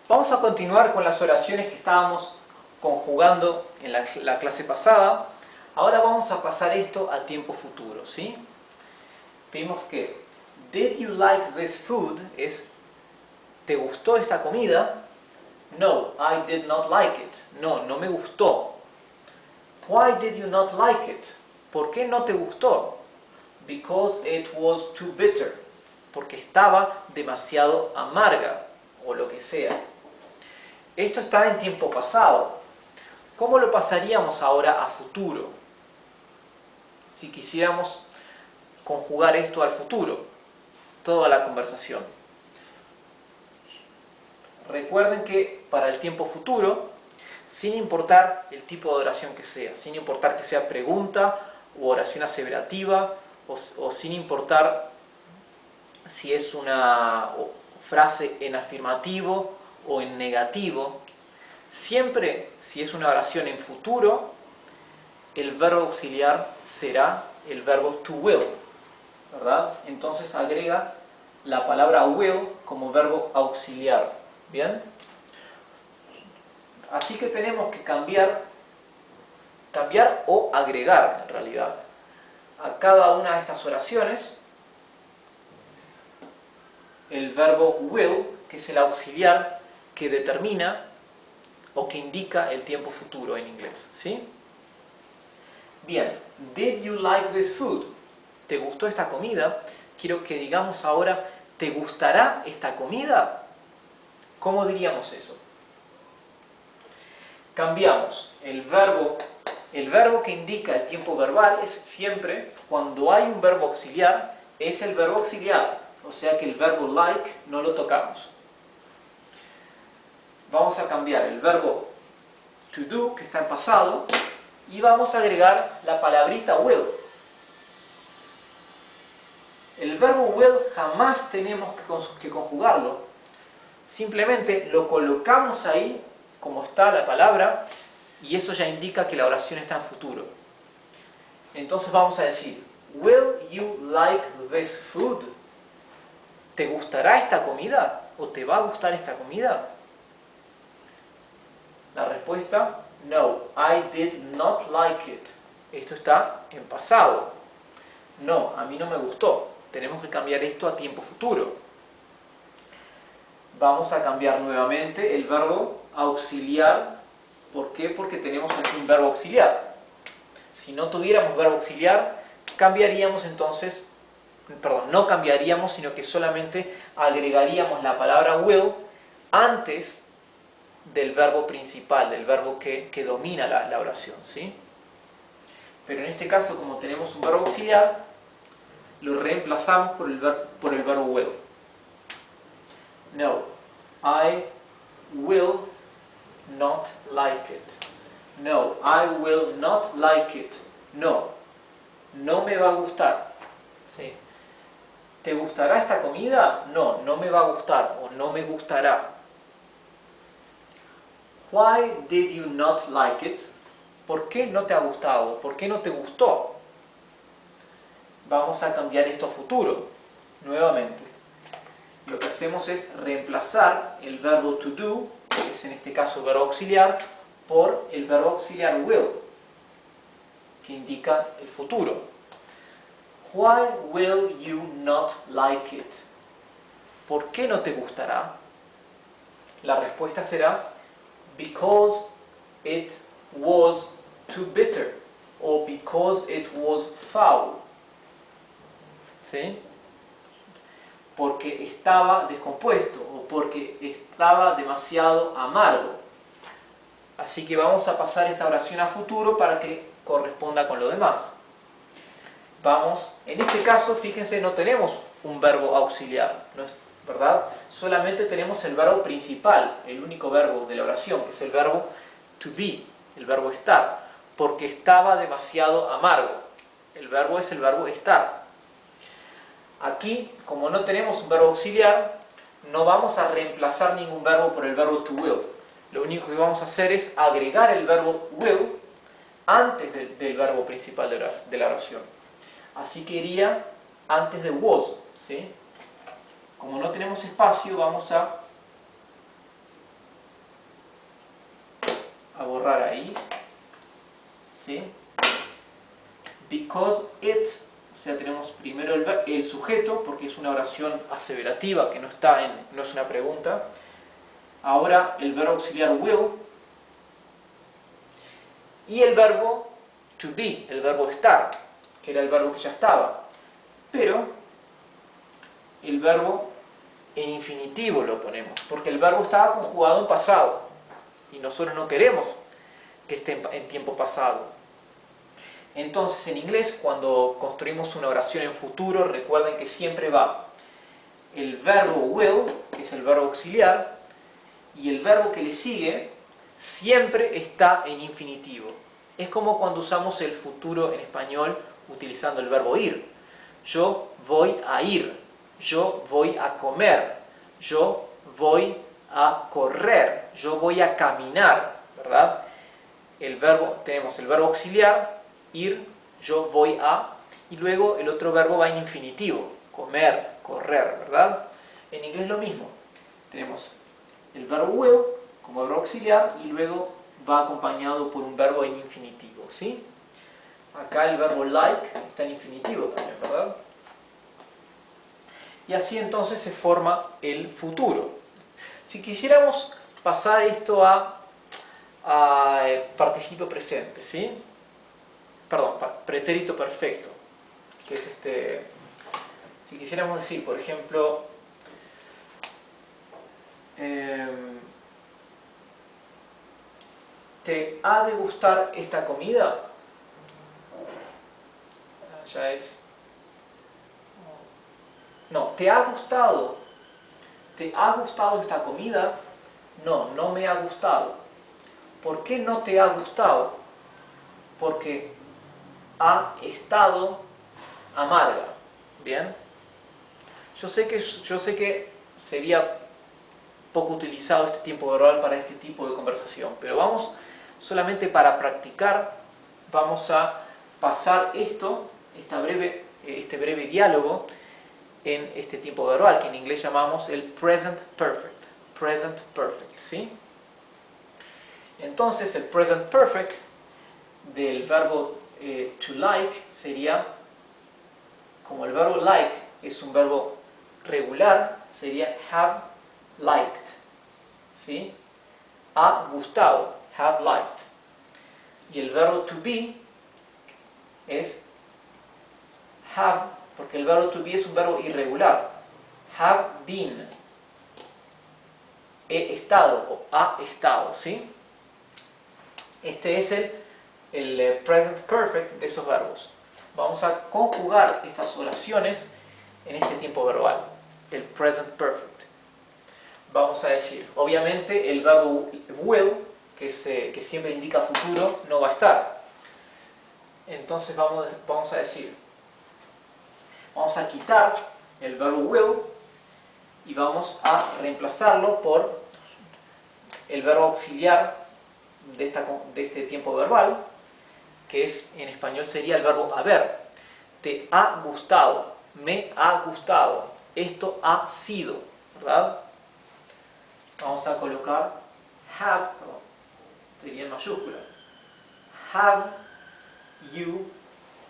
Vamos a continuar con las oraciones que estábamos conjugando en la clase pasada. Ahora vamos a pasar esto a tiempo futuro, ¿sí? Vimos que "Did you like this food?" es ¿te gustó esta comida? No, I did not like it. No, no me gustó. Why did you not like it? ¿Por qué no te gustó? Because it was too bitter. Porque estaba demasiado amarga, o lo que sea. Esto está en tiempo pasado. ¿Cómo lo pasaríamos ahora a futuro? Si quisiéramos conjugar esto al futuro, toda la conversación. Recuerden que para el tiempo futuro, sin importar el tipo de oración que sea, sin importar que sea pregunta u oración aseverativa, o sin importar si es una frase en afirmativo o en negativo, siempre si es una oración en futuro, el verbo auxiliar será el verbo to will, ¿verdad? Entonces agrega la palabra will como verbo auxiliar, ¿bien? Así que tenemos que cambiar o agregar, en realidad, a cada una de estas oraciones el verbo will, que es el auxiliar que determina o que indica el tiempo futuro en inglés, ¿sí? Bien, did you like this food? ¿Te gustó esta comida? Quiero que digamos ahora, ¿te gustará esta comida? ¿Cómo diríamos eso? Cambiamos el verbo que indica el tiempo verbal es siempre, cuando hay un verbo auxiliar, es el verbo auxiliar, o sea que el verbo like no lo tocamos. Vamos a cambiar el verbo to do, que está en pasado, y vamos a agregar la palabrita will. El verbo will jamás tenemos que conjugarlo. Simplemente lo colocamos ahí, como está la palabra, y eso ya indica que la oración está en futuro. Entonces vamos a decir, will you like this food? ¿Te gustará esta comida? ¿O te va a gustar esta comida? La respuesta, no, I did not like it. Esto está en pasado. No, a mí no me gustó. Tenemos que cambiar esto a tiempo futuro. Vamos a cambiar nuevamente el verbo auxiliar. ¿Por qué? Porque tenemos aquí un verbo auxiliar. Si no tuviéramos verbo auxiliar, cambiaríamos entonces, no cambiaríamos, sino que solamente agregaríamos la palabra will antes del verbo principal, del verbo que domina la oración, ¿sí? Pero en este caso, como tenemos un verbo auxiliar, lo reemplazamos por el verbo will. No, I will not like it. No, I will not like it. No, no me va a gustar. ¿Sí? ¿Te gustará esta comida? No, no me va a gustar o no me gustará. Why did you not like it? ¿Por qué no te ha gustado? ¿Por qué no te gustó? Vamos a cambiar esto a futuro, nuevamente. Lo que hacemos es reemplazar el verbo to do, que es en este caso el verbo auxiliar, por el verbo auxiliar will, que indica el futuro. Why will you not like it? ¿Por qué no te gustará? La respuesta será because it was too bitter, o because it was foul. ¿Sí? Porque estaba descompuesto, o porque estaba demasiado amargo. Así que vamos a pasar esta oración a futuro para que corresponda con lo demás. En este caso, fíjense, no tenemos un verbo auxiliar, ¿no es verdad? Solamente tenemos el verbo principal, el único verbo de la oración, que es el verbo to be, el verbo estar, porque estaba demasiado amargo. El verbo es el verbo estar. Aquí, como no tenemos un verbo auxiliar, no vamos a reemplazar ningún verbo por el verbo to will. Lo único que vamos a hacer es agregar el verbo will antes del verbo principal de la oración. Así que iría antes de was, ¿sí? Como no tenemos espacio, vamos a a borrar ahí, ¿sí? Because it, o sea, tenemos primero el sujeto, porque es una oración aseverativa que no es una pregunta. Ahora el verbo auxiliar will y el verbo to be, el verbo estar, que era el verbo que ya estaba. Pero el verbo en infinitivo lo ponemos, porque el verbo estaba conjugado en pasado y nosotros no queremos que esté en tiempo pasado. Entonces, en inglés, cuando construimos una oración en futuro, recuerden que siempre va el verbo will, que es el verbo auxiliar, y el verbo que le sigue siempre está en infinitivo. Es como cuando usamos el futuro en español utilizando el verbo ir. Yo voy a ir, yo voy a comer, yo voy a correr, yo voy a caminar, ¿verdad? Tenemos el verbo auxiliar, ir, yo voy a, y luego el otro verbo va en infinitivo, comer, correr, ¿verdad? En inglés lo mismo, tenemos el verbo will como verbo auxiliar y luego va acompañado por un verbo en infinitivo, ¿sí? Acá el verbo like está en infinitivo también, ¿verdad? Y así entonces se forma el futuro. Si quisiéramos pasar esto a participio presente, ¿sí? Perdón, pretérito perfecto, que es si quisiéramos decir, por ejemplo, ¿te ha de gustar esta comida? Ya es... No, ¿te ha gustado? ¿Te ha gustado esta comida? No, no me ha gustado. ¿Por qué no te ha gustado? Porque ha estado amarga. ¿Bien? Yo sé que sería poco utilizado este tiempo verbal para este tipo de conversación, pero vamos, solamente para practicar, vamos a pasar este breve diálogo en este tiempo verbal, que en inglés llamamos el present perfect. Present perfect, ¿sí? Entonces el present perfect del verbo to like sería, como el verbo like es un verbo regular, sería have liked, ¿sí? Ha gustado, have liked. Y el verbo to be es have, porque el verbo to be es un verbo irregular. Have been. He estado o ha estado, ¿sí? Este es el present perfect de esos verbos. Vamos a conjugar estas oraciones en este tiempo verbal, el present perfect. Vamos a decir, obviamente el verbo will, que siempre indica futuro, no va a estar. Entonces vamos a decir, vamos a quitar el verbo will y vamos a reemplazarlo por el verbo auxiliar de este tiempo verbal, que en español sería el verbo haber. Te ha gustado, me ha gustado, esto ha sido, ¿verdad? Vamos a colocar have, sería en mayúscula. Have you,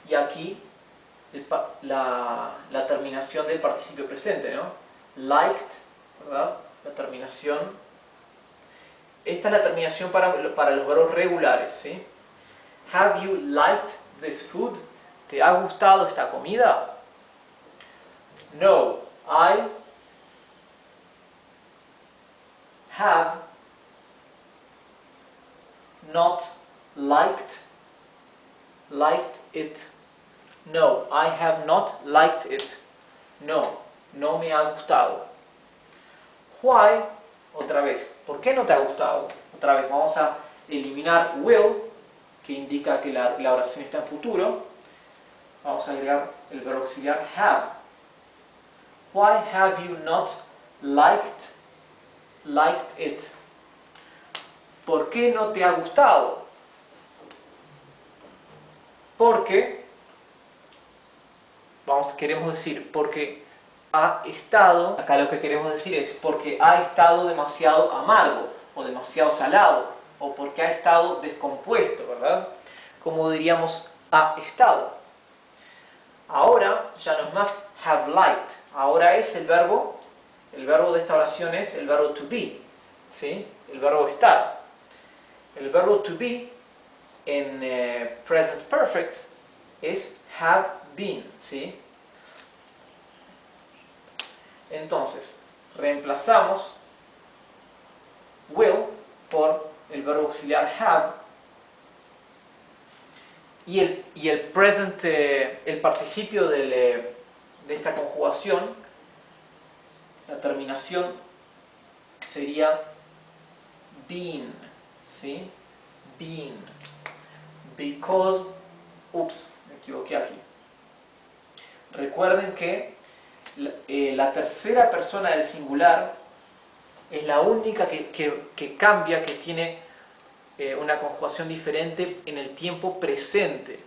y aquí la terminación del participio presente, ¿no? Liked, ¿verdad? La terminación. Esta es la terminación para los verbos regulares, ¿sí? Have you liked this food? ¿Te ha gustado esta comida? No, I have not liked it. No, I have not liked it. No, no me ha gustado. Why? Otra vez, ¿por qué no te ha gustado? Otra vez, vamos a eliminar will, que indica que la oración está en futuro. Vamos a agregar el verbo auxiliar have. Why have you not liked it? ¿Por qué no te ha gustado? Porque, queremos decir, porque ha estado, acá lo que queremos decir es porque ha estado demasiado amargo o demasiado salado o porque ha estado descompuesto, ¿verdad? Como diríamos, ha estado. Ahora ya no es más have liked, ahora es el verbo de esta oración es el verbo to be, ¿sí? El verbo estar. El verbo to be en present perfect es have been, ¿sí? Entonces, reemplazamos will por el verbo auxiliar have y el present, el participio de esta conjugación, la terminación sería been, ¿sí? Been. Because, ups, me equivoqué aquí. Recuerden que la tercera persona del singular es la única que cambia, que tiene una conjugación diferente en el tiempo presente.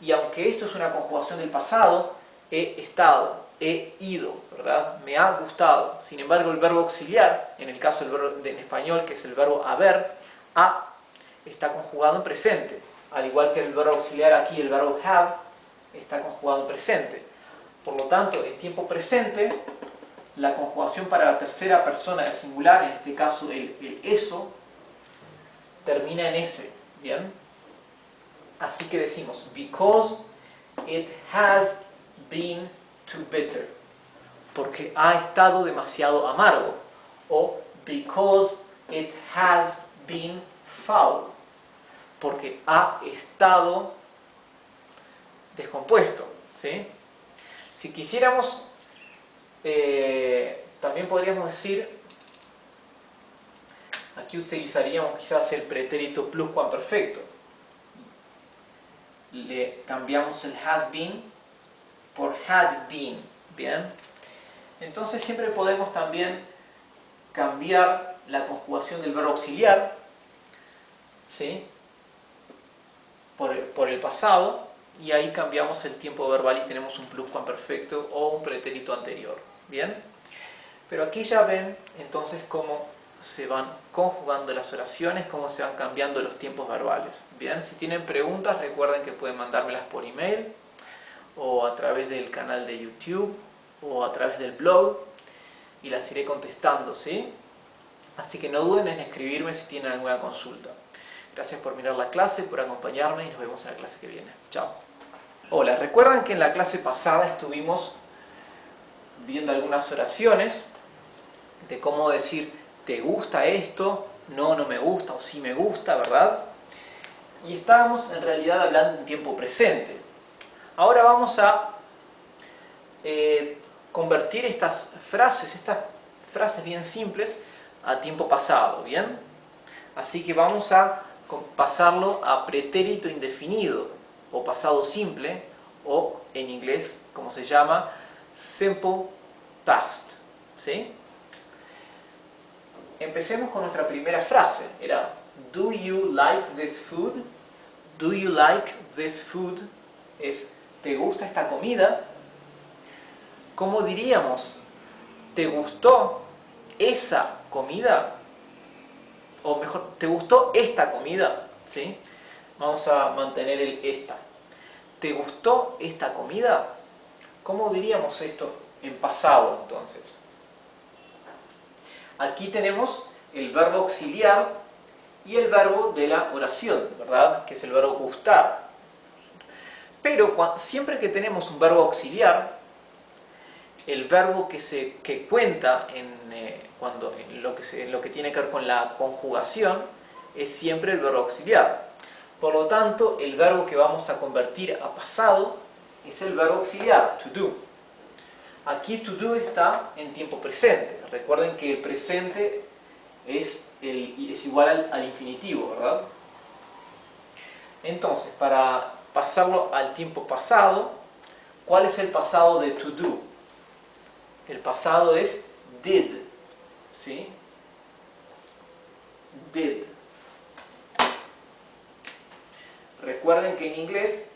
Y aunque esto es una conjugación del pasado, he estado, he ido, ¿verdad? Me ha gustado. Sin embargo, el verbo auxiliar, en el caso del verbo en español, que es el verbo haber, ha, está conjugado en presente. Al igual que el verbo auxiliar aquí, el verbo have, está conjugado en presente. Por lo tanto, en tiempo presente, la conjugación para la tercera persona del singular, en este caso el eso, termina en S, ¿bien? Así que decimos, because it has been too bitter, porque ha estado demasiado amargo, o because it has been foul, porque ha estado descompuesto, ¿sí? Si quisiéramos, también podríamos decir, aquí utilizaríamos quizás el pretérito pluscuamperfecto. Le cambiamos el has been por had been, ¿bien? Entonces siempre podemos también cambiar la conjugación del verbo auxiliar, ¿sí? por el pasado, y ahí cambiamos el tiempo verbal y tenemos un pluscuamperfecto o un pretérito anterior, ¿bien? Pero aquí ya ven entonces cómo se van conjugando las oraciones, cómo se van cambiando los tiempos verbales. Bien, si tienen preguntas, recuerden que pueden mandármelas por email, o a través del canal de YouTube, o a través del blog, y las iré contestando, ¿sí? Así que no duden en escribirme si tienen alguna consulta. Gracias por mirar la clase, por acompañarme, y nos vemos en la clase que viene. Chao. Hola, recuerdan que en la clase pasada estuvimos viendo algunas oraciones de cómo decir ¿te gusta esto? No, no me gusta, o sí me gusta, ¿verdad? Y estábamos en realidad hablando de un tiempo presente. Ahora vamos a convertir estas frases bien simples, a tiempo pasado, ¿bien? Así que vamos a pasarlo a pretérito indefinido, o pasado simple, o en inglés, como se llama, simple past, ¿sí? Empecemos con nuestra primera frase. Era, do you like this food? Do you like this food? Es, ¿te gusta esta comida? ¿Cómo diríamos? ¿Te gustó esa comida? O mejor, ¿te gustó esta comida? ¿Sí? Vamos a mantener el esta. ¿Te gustó esta comida? ¿Cómo diríamos esto en pasado entonces? Aquí tenemos el verbo auxiliar y el verbo de la oración, ¿verdad? Que es el verbo gustar. Pero siempre que tenemos un verbo auxiliar, el verbo que cuenta en lo que tiene que ver con la conjugación es siempre el verbo auxiliar. Por lo tanto, el verbo que vamos a convertir a pasado es el verbo auxiliar, to do. Aquí to do está en tiempo presente. Recuerden que el presente es igual al infinitivo, ¿verdad? Entonces, para pasarlo al tiempo pasado, ¿cuál es el pasado de to do? El pasado es did, ¿sí? Did. Recuerden que en inglés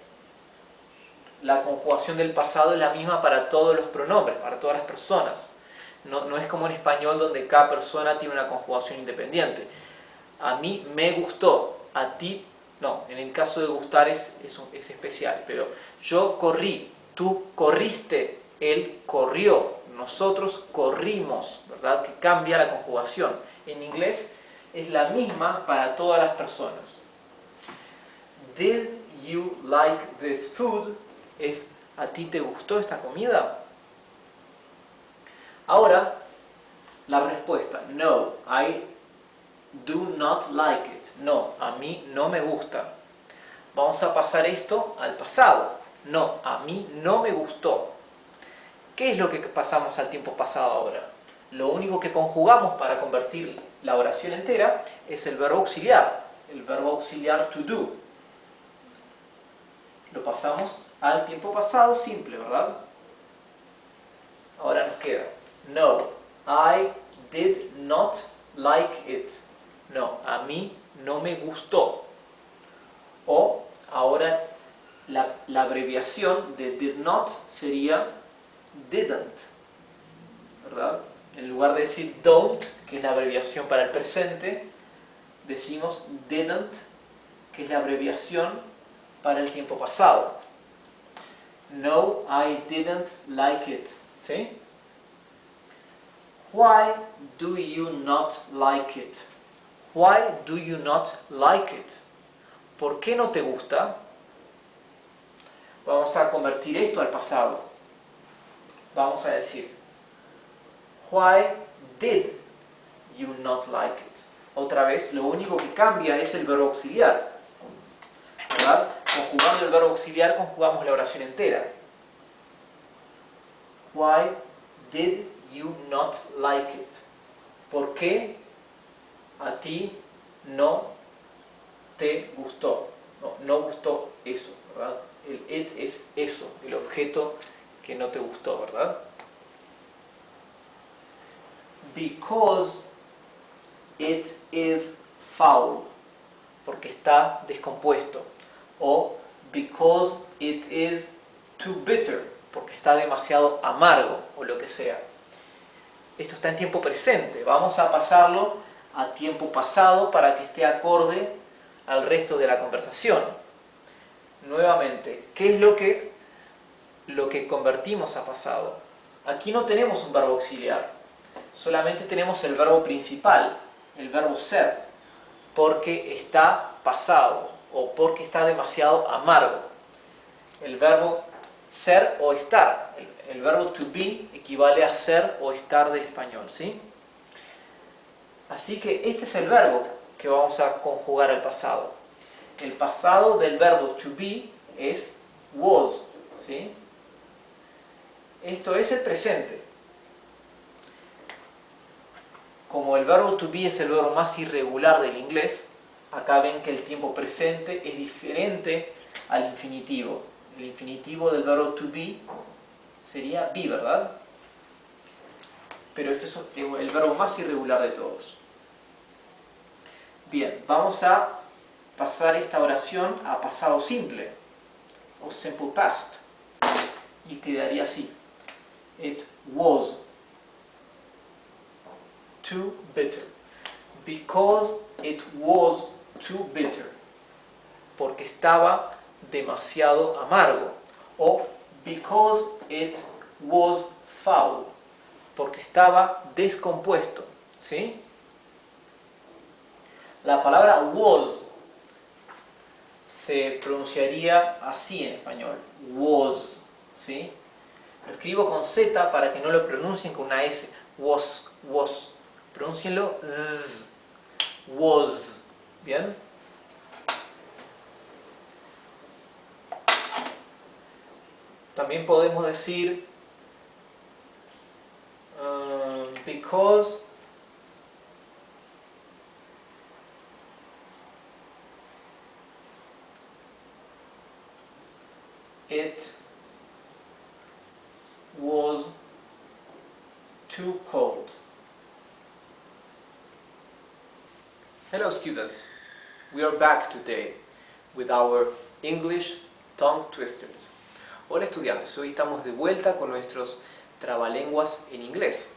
la conjugación del pasado es la misma para todos los pronombres, para todas las personas. No es como en español donde cada persona tiene una conjugación independiente. A mí me gustó, a ti no. En el caso de gustar es especial, pero yo corrí, tú corriste, él corrió, nosotros corrimos, ¿verdad? Que cambia la conjugación. En inglés es la misma para todas las personas. Did you like this food? Es, ¿a ti te gustó esta comida? Ahora, la respuesta, no, I do not like it. No, a mí no me gusta. Vamos a pasar esto al pasado. No, a mí no me gustó. ¿Qué es lo que pasamos al tiempo pasado ahora? Lo único que conjugamos para convertir la oración entera es el verbo auxiliar to do. Lo pasamos al tiempo pasado simple, ¿verdad? Ahora nos queda, no, I did not like it. No, a mí no me gustó. O ahora la abreviación de did not sería didn't, ¿verdad? En lugar de decir don't, que es la abreviación para el presente, decimos didn't, que es la abreviación para el tiempo pasado. No, I didn't like it. ¿Sí? Why do you not like it? Why do you not like it? ¿Por qué no te gusta? Vamos a convertir esto al pasado. Vamos a decir, why did you not like it? Otra vez, lo único que cambia es el verbo auxiliar, ¿verdad? Conjugando el verbo auxiliar, conjugamos la oración entera. Why did you not like it? ¿Por qué a ti no te gustó? No gustó eso, ¿verdad? El it es eso, el objeto que no te gustó, ¿verdad? Because it is foul, porque está descompuesto. O because it is too bitter, porque está demasiado amargo, o lo que sea. Esto está en tiempo presente. Vamos a pasarlo a tiempo pasado para que esté acorde al resto de la conversación. Nuevamente, ¿qué es lo que convertimos a pasado? Aquí no tenemos un verbo auxiliar, solamente tenemos el verbo principal, el verbo ser, porque está pasado o porque está demasiado amargo. El verbo ser o estar, el verbo to be equivale a ser o estar del español, ¿sí? Así que este es el verbo que vamos a conjugar al pasado. El pasado del verbo to be es was, ¿sí? Esto es el presente. Como el verbo to be es el verbo más irregular del inglés, acá ven que el tiempo presente es diferente al infinitivo. El infinitivo del verbo to be sería be, ¿verdad? Pero este es el verbo más irregular de todos. Bien, vamos a pasar esta oración a pasado simple, o simple past, y quedaría así. It was too bitter. Because it was too bitter. Porque estaba demasiado amargo. O because it was foul. Porque estaba descompuesto. ¿Sí? La palabra was se pronunciaría así en español. Was. ¿Sí? Lo escribo con Z para que no lo pronuncien con una S. Was. Pronúncienlo z. Was. ¿Bien? También podemos decir because it was too cold. Hello students, we are back today with our English tongue twisters. Hola estudiantes, hoy estamos de vuelta con nuestros trabalenguas en inglés.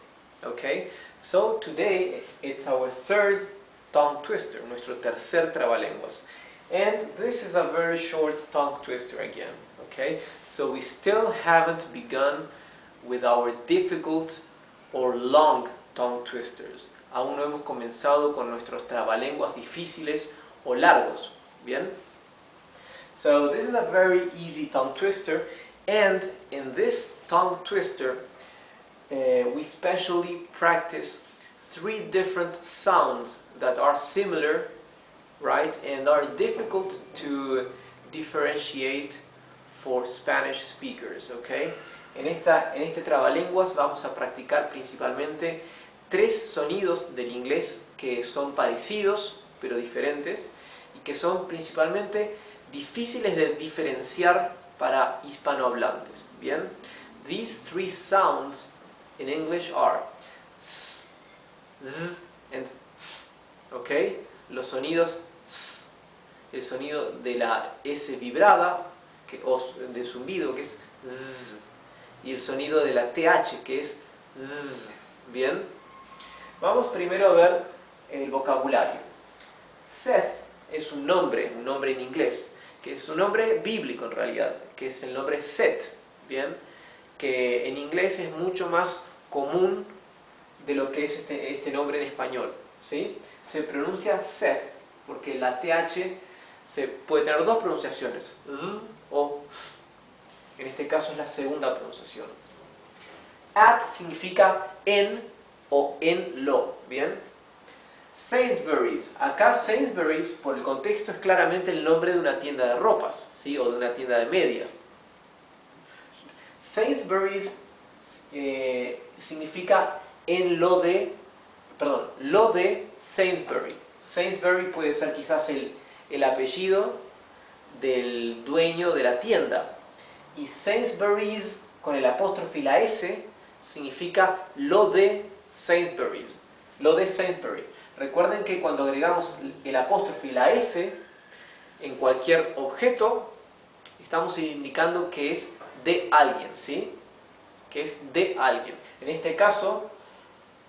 Okay, so today it's our third tongue twister, nuestro tercer trabalenguas. And this is a very short tongue twister again, okay? So we still haven't begun with our difficult or long tongue twisters. Aún no hemos comenzado con nuestros trabalenguas difíciles o largos, ¿bien? So this is a very easy tongue twister, and in this tongue twister we specially practice 3 different sounds that are similar, right, and are difficult to differentiate for Spanish speakers, okay? En este trabalenguas vamos a practicar principalmente 3 sonidos del inglés que son parecidos pero diferentes y que son principalmente difíciles de diferenciar para hispanohablantes, ¿bien? These 3 sounds in English are s, z and f, okay? Los sonidos s, el sonido de la S vibrada o de zumbido que es z, y el sonido de la TH que es z, ¿bien? Vamos primero a ver el vocabulario. Seth es un nombre en inglés, que es un nombre bíblico en realidad, que es el nombre Set, ¿bien? Que en inglés es mucho más común de lo que es este nombre en español, ¿sí? Se pronuncia Seth, porque la TH se puede tener 2 pronunciaciones, z o s. En este caso es la segunda pronunciación. At significa en o en lo, ¿bien? Sainsbury's. Acá Sainsbury's, por el contexto, es claramente el nombre de una tienda de ropas, ¿sí? O de una tienda de medias. Sainsbury's significa en lo de, perdón, lo de Sainsbury. Sainsbury puede ser quizás el apellido del dueño de la tienda. Y Sainsbury's con el apóstrofe y la S significa lo de Sainsbury's. Lo de Sainsbury. Recuerden que cuando agregamos el apóstrofe y la S en cualquier objeto, estamos indicando que es de alguien, ¿sí? Que es de alguien. En este caso,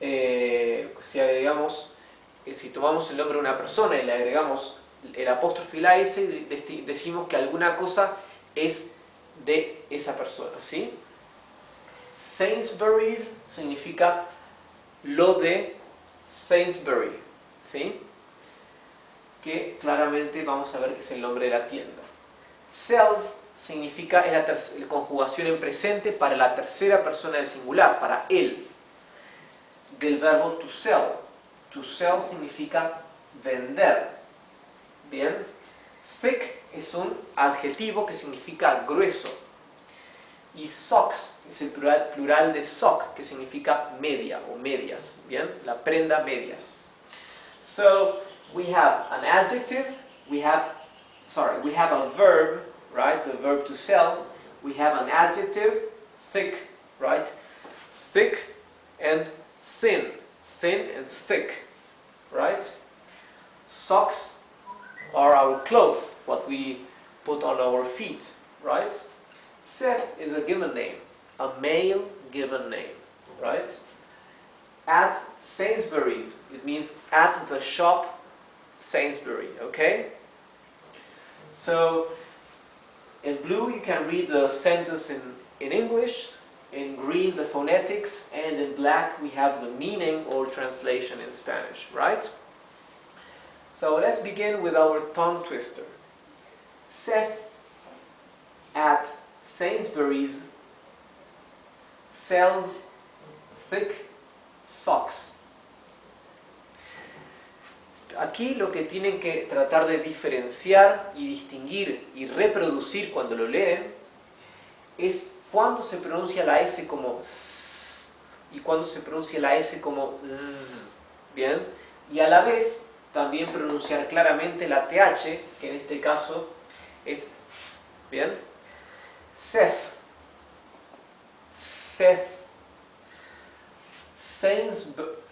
si tomamos el nombre de una persona y le agregamos el apóstrofe y la S, decimos que alguna cosa es de esa persona, ¿sí? Sainsbury's significa lo de Sainsbury, ¿sí? Que claramente vamos a ver que es el nombre de la tienda. Sells significa, es la conjugación en presente para la tercera persona del singular, para él, del verbo to sell. To sell significa vender, ¿bien? Thick es un adjetivo que significa grueso. Y socks es el plural de sock, que significa media o medias, ¿bien? La prenda medias. So, we have an adjective, we have a verb, right? The verb to sell. We have an adjective, thick, right? Thick and thin. Thin and thick, right? Socks are our clothes, what we put on our feet, right? Seth is a given name, a male given name, right? At Sainsbury's, it means at the shop Sainsbury, okay? So, in blue you can read the sentence in English, in green the phonetics, and in black we have the meaning or translation in Spanish, right? So let's begin with our tongue twister. Seth at Sainsbury's sells thick socks. Aquí lo que tienen que tratar de diferenciar y distinguir y reproducir cuando lo leen es cuando se pronuncia la S como S y cuando se pronuncia la S como Z, ¿bien? Y a la vez también pronunciar claramente la TH, que en este caso es Z, ¿bien? Seth, Seth,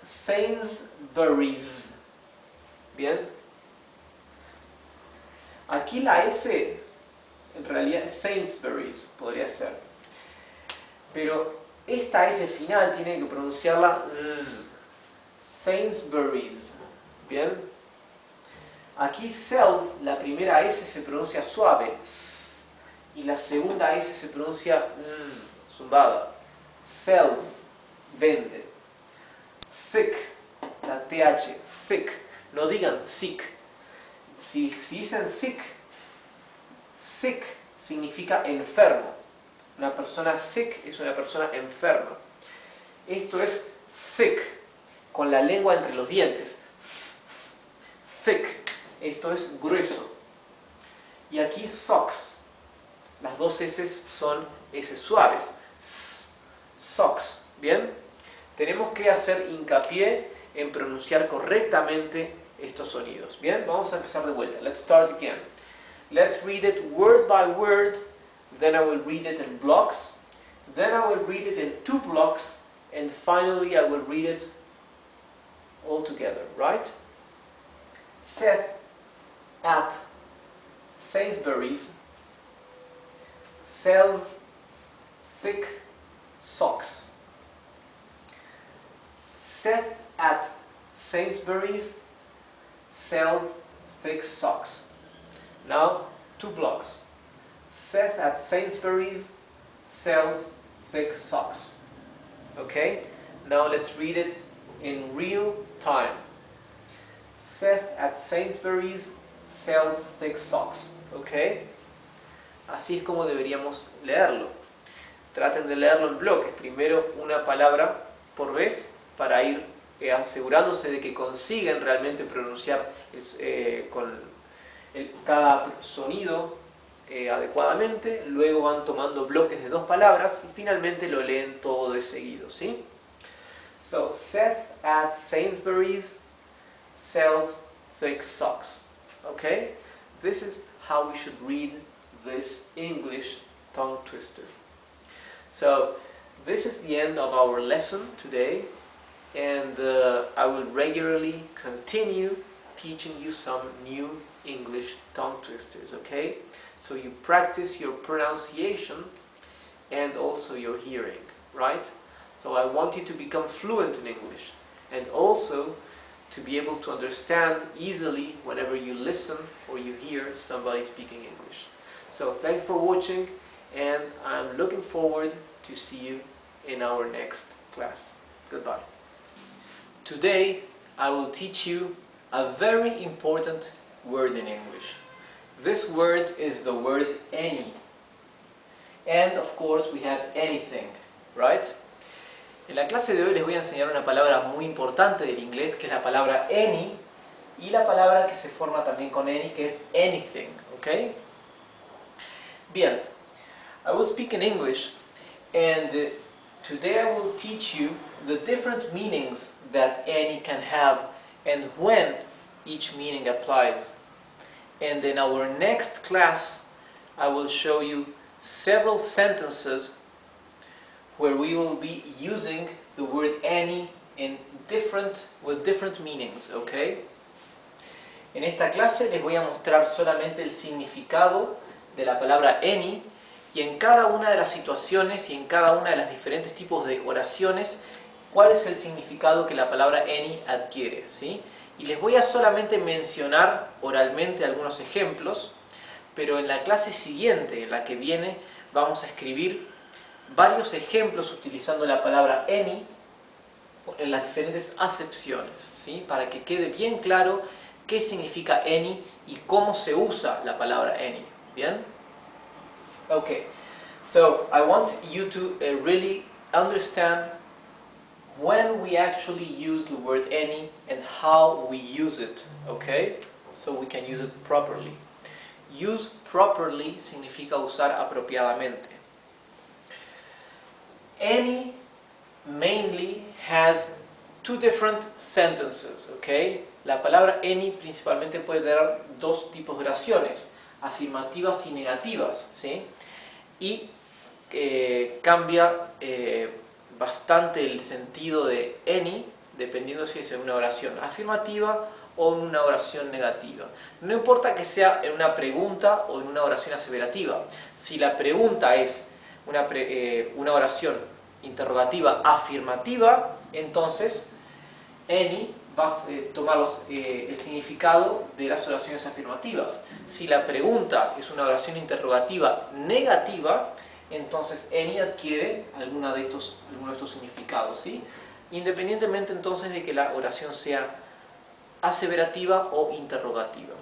Sainsbury's, ¿bien? Aquí la S en realidad es Sainsbury's, podría ser, pero esta S final tiene que pronunciarla Z, Sainsbury's, ¿bien? Aquí cells, la primera S se pronuncia suave, s, y la segunda S se pronuncia z, zumbada. Sells, vende. Thick, la TH, thick. No digan sick. Si dicen sick significa enfermo. Una persona sick es una persona enferma. Esto es thick, con la lengua entre los dientes. Thick, esto es grueso. Y aquí socks. Las dos S son S suaves. Socks, ¿bien? Tenemos que hacer hincapié en pronunciar correctamente estos sonidos. Bien, vamos a empezar de vuelta. Let's start again. Let's read it word by word. Then I will read it in blocks. Then I will read it in 2 blocks. And finally I will read it all together, right? Seth at Sainsbury's sells thick socks. Seth at Sainsbury's sells thick socks. Now, 2 blocks. Seth at Sainsbury's sells thick socks. Okay? Now let's read it in real time. Seth at Sainsbury's sells thick socks. Okay? Así es como deberíamos leerlo. Traten de leerlo en bloques. Primero una palabra por vez para ir asegurándose de que consiguen realmente pronunciar cada sonido adecuadamente. Luego van tomando bloques de 2 palabras y finalmente lo leen todo de seguido, ¿sí? So, Seth at Sainsbury's sells thick socks. Okay? This is how we should read this English tongue twister. So, this is the end of our lesson today, and I will regularly continue teaching you some new English tongue twisters, okay? So you practice your pronunciation and also your hearing, right? So I want you to become fluent in English and also to be able to understand easily whenever you listen or you hear somebody speaking English. So thanks for watching, and I'm looking forward to see you in our next class. Goodbye. Today I will teach you a very important word in English. This word is the word any. And of course we have anything, right? En la clase de hoy les voy a enseñar una palabra muy importante del inglés, que es la palabra any, y la palabra que se forma también con any, que es anything, ¿ok? Bien, I will speak in English, and today I will teach you the different meanings that any can have and when each meaning applies. And in our next class, I will show you several sentences where we will be using the word any with different meanings, okay? En esta clase les voy a mostrar solamente el significado de la palabra any, y en cada una de las situaciones y en cada una de las diferentes tipos de oraciones, cuál es el significado que la palabra any adquiere, ¿sí? Y les voy a solamente mencionar oralmente algunos ejemplos, pero en la clase siguiente, en la que viene, vamos a escribir varios ejemplos utilizando la palabra any en las diferentes acepciones, ¿sí? Para que quede bien claro qué significa any y cómo se usa la palabra any. ¿Bien? Okay, so I want you to really understand when we actually use the word any and how we use it, okay? So we can use it properly. Use properly significa usar apropiadamente. Any mainly has 2 different sentences, okay? La palabra any principalmente puede tener 2 tipos de oraciones, afirmativas y negativas, ¿sí? Y cambia bastante el sentido de any dependiendo si es en una oración afirmativa o en una oración negativa. No importa que sea en una pregunta o en una oración aseverativa. Si la pregunta es una oración interrogativa afirmativa, entonces any va a tomar el significado de las oraciones afirmativas. Si la pregunta es una oración interrogativa negativa, entonces any adquiere alguno de estos significados, ¿sí? Independientemente entonces de que la oración sea aseverativa o interrogativa.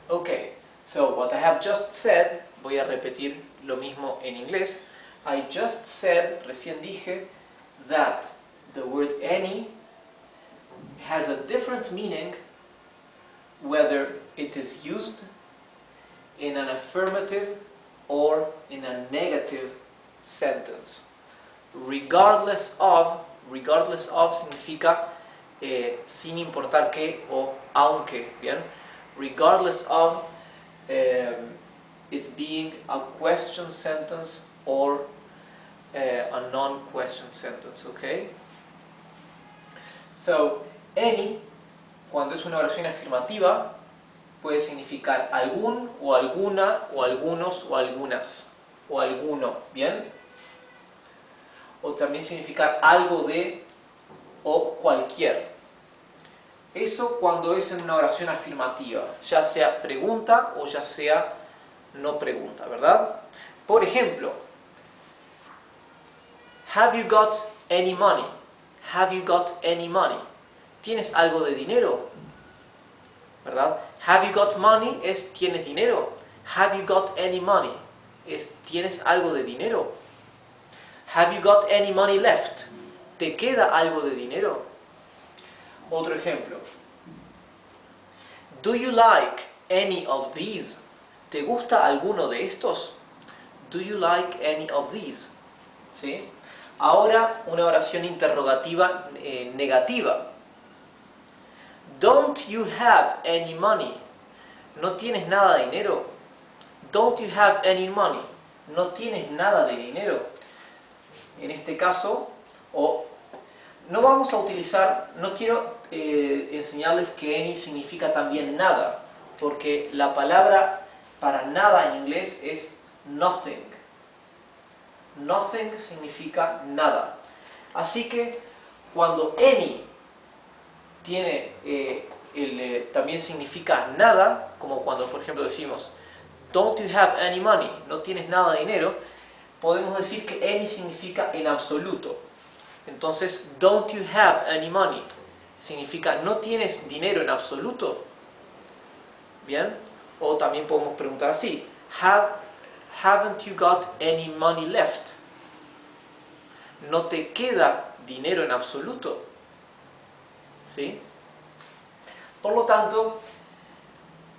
Okay, so what I have just said, voy a repetir lo mismo en inglés. I just said, recién dije, that the word any has a different meaning whether it is used in an affirmative or in a negative sentence. Regardless of significa sin importar qué o aunque, ¿bien? Regardless of it being a question sentence or a non-question sentence, okay? So, any, cuando es una oración afirmativa, puede significar algún, o alguna, o algunos, o algunas, o alguno, ¿bien? O también significar algo de, o cualquier. Eso cuando es en una oración afirmativa, ya sea pregunta o ya sea no pregunta, ¿verdad? Por ejemplo, have you got any money? Have you got any money? ¿Tienes algo de dinero? ¿Verdad? Have you got money es ¿tienes dinero? Have you got any money es ¿tienes algo de dinero? Have you got any money left? ¿Te queda algo de dinero? Otro ejemplo. Do you like any of these? ¿Te gusta alguno de estos? Do you like any of these? ¿Sí? Ahora una oración interrogativa negativa. Don't you have any money? ¿No tienes nada de dinero? Don't you have any money? ¿No tienes nada de dinero? En este caso, no vamos a utilizar, no quiero enseñarles que any significa también nada, porque la palabra para nada en inglés es nothing. Nothing significa nada. Así que cuando any tiene también significa nada, como cuando por ejemplo decimos don't you have any money, no tienes nada de dinero, podemos decir que any significa en absoluto. Entonces don't you have any money significa no tienes dinero en absoluto. Bien, o también podemos preguntar así, haven't you got any money left? ¿No te queda dinero en absoluto? ¿Sí? Por lo tanto,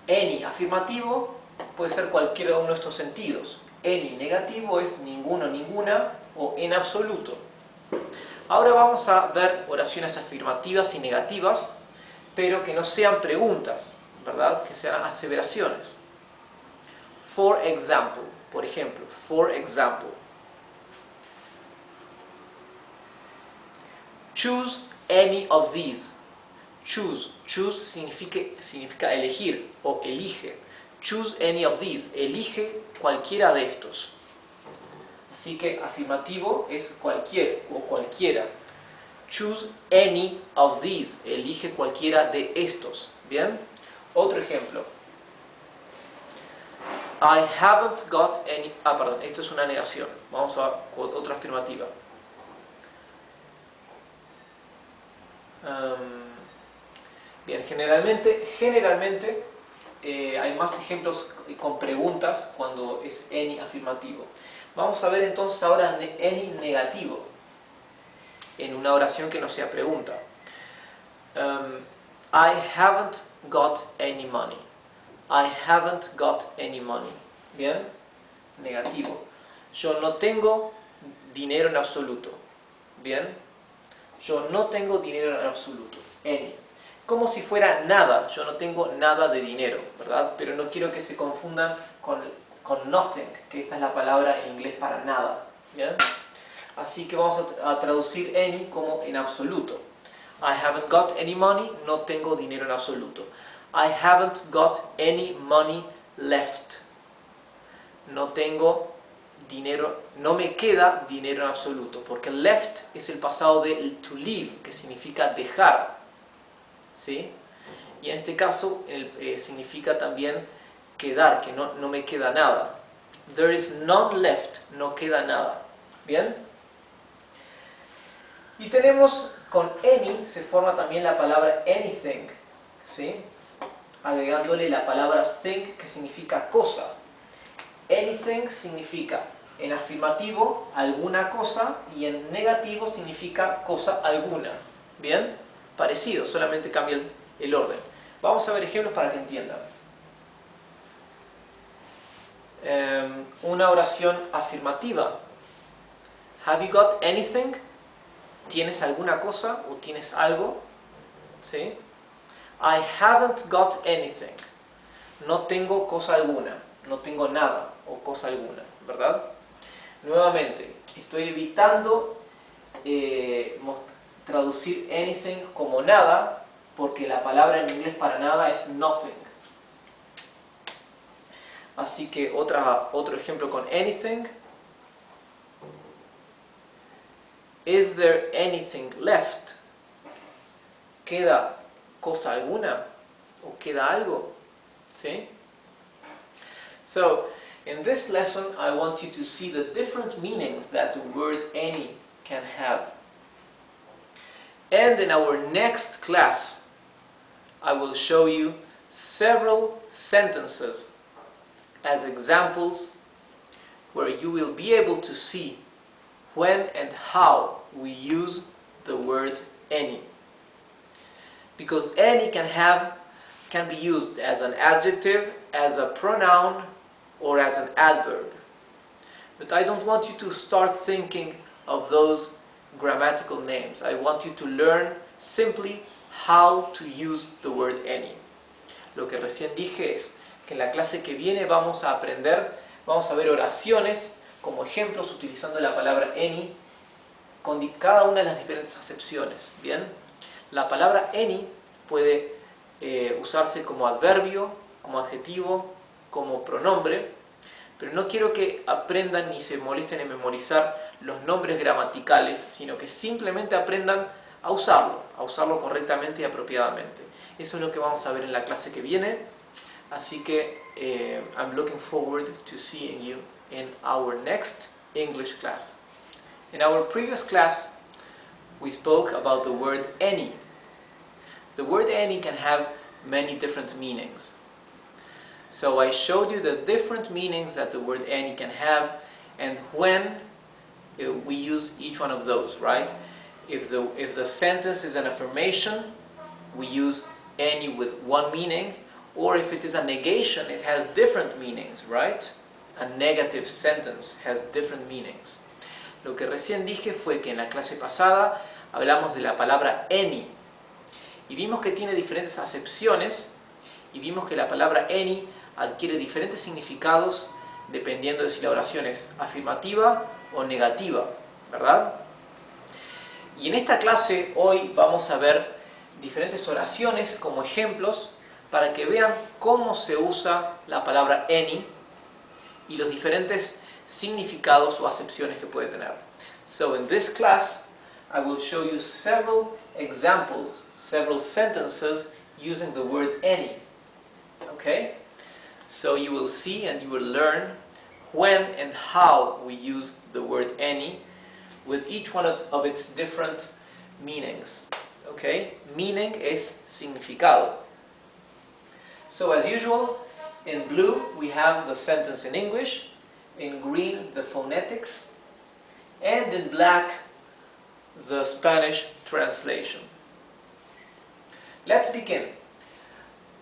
any afirmativo puede ser cualquiera de uno de estos sentidos. Any negativo es ninguno, ninguna o en absoluto. Ahora vamos a ver oraciones afirmativas y negativas, pero que no sean preguntas, ¿verdad? Que sean aseveraciones. For example, por ejemplo, for example. Choose any of these. Choose significa elegir o elige. Choose any of these, elige cualquiera de estos. Así que afirmativo es cualquier o cualquiera. Choose any of these, elige cualquiera de estos. ¿Bien? Otro ejemplo. I haven't got any... perdón, esto es una negación. Vamos a otra afirmativa. Bien, generalmente hay más ejemplos con preguntas cuando es any afirmativo. Vamos a ver entonces ahora any negativo en una oración que no sea pregunta. I haven't got any money. I haven't got any money. Bien, negativo. Yo no tengo dinero en absoluto. Bien, yo no tengo dinero en absoluto. Any. Como si fuera nada, yo no tengo nada de dinero, ¿verdad? Pero no quiero que se confundan con nothing, que esta es la palabra en inglés para nada, ¿bien? Así que vamos a traducir any como en absoluto. I haven't got any money, no tengo dinero en absoluto. I haven't got any money left. No tengo dinero, no me queda dinero en absoluto, porque left es el pasado de to leave, que significa dejar, ¿sí? Y en este caso significa también quedar, que no me queda nada. There is none left, no queda nada. ¿Bien? Y tenemos con any, se forma también la palabra anything, ¿sí? Agregándole la palabra thing, que significa cosa. Anything significa en afirmativo alguna cosa y en negativo significa cosa alguna. ¿Bien? Parecido, solamente cambia el orden. Vamos a ver ejemplos para que entiendan. Una oración afirmativa. Have you got anything? ¿Tienes alguna cosa o tienes algo? ¿Sí? I haven't got anything. No tengo cosa alguna, no tengo nada o cosa alguna, ¿verdad? Nuevamente, estoy evitando traducir anything como nada, porque la palabra en inglés para nada es nothing. Así que otro ejemplo con anything. Is there anything left? ¿Queda cosa alguna? ¿O queda algo? ¿Sí? So, in this lesson, I want you to see the different meanings that the word any can have. And in our next class, I will show you several sentences as examples where you will be able to see when and how we use the word any. Because any can be used as an adjective, as a pronoun, or as an adverb. But I don't want you to start thinking of those grammatical names. I want you to learn simply how to use the word any. Lo que recién dije es que en la clase que viene vamos a ver oraciones como ejemplos utilizando la palabra any con cada una de las diferentes acepciones. ¿Bien? La palabra any puede usarse como adverbio, como adjetivo, como pronombre, pero no quiero que aprendan ni se molesten en memorizar los nombres gramaticales, sino que simplemente aprendan a usarlo correctamente y apropiadamente. Eso es lo que vamos a ver en la clase que viene, así que I'm looking forward to seeing you in our next English class. In our previous class, we spoke about the word any. The word any can have many different meanings. So I showed you the different meanings that the word any can have and when we use each one of those, right? If the sentence is an affirmation, we use any with one meaning, or if it is a negation, it has different meanings, right? A negative sentence has different meanings. Lo que recién dije fue que en la clase pasada hablamos de la palabra any y vimos que tiene diferentes acepciones y vimos que la palabra any adquiere diferentes significados dependiendo de si la oración es afirmativa o negativa, ¿verdad? Y en esta clase hoy vamos a ver diferentes oraciones como ejemplos para que vean cómo se usa la palabra any y los diferentes significados o acepciones que puede tener. So in this class, I will show you several examples, several sentences using the word any. Okay? So you will see and you will learn when and how we use the word any with each one of its different meanings. Okay? Meaning es significado. So as usual, in blue we have the sentence in English, in green the phonetics, and in black the Spanish translation. Let's begin.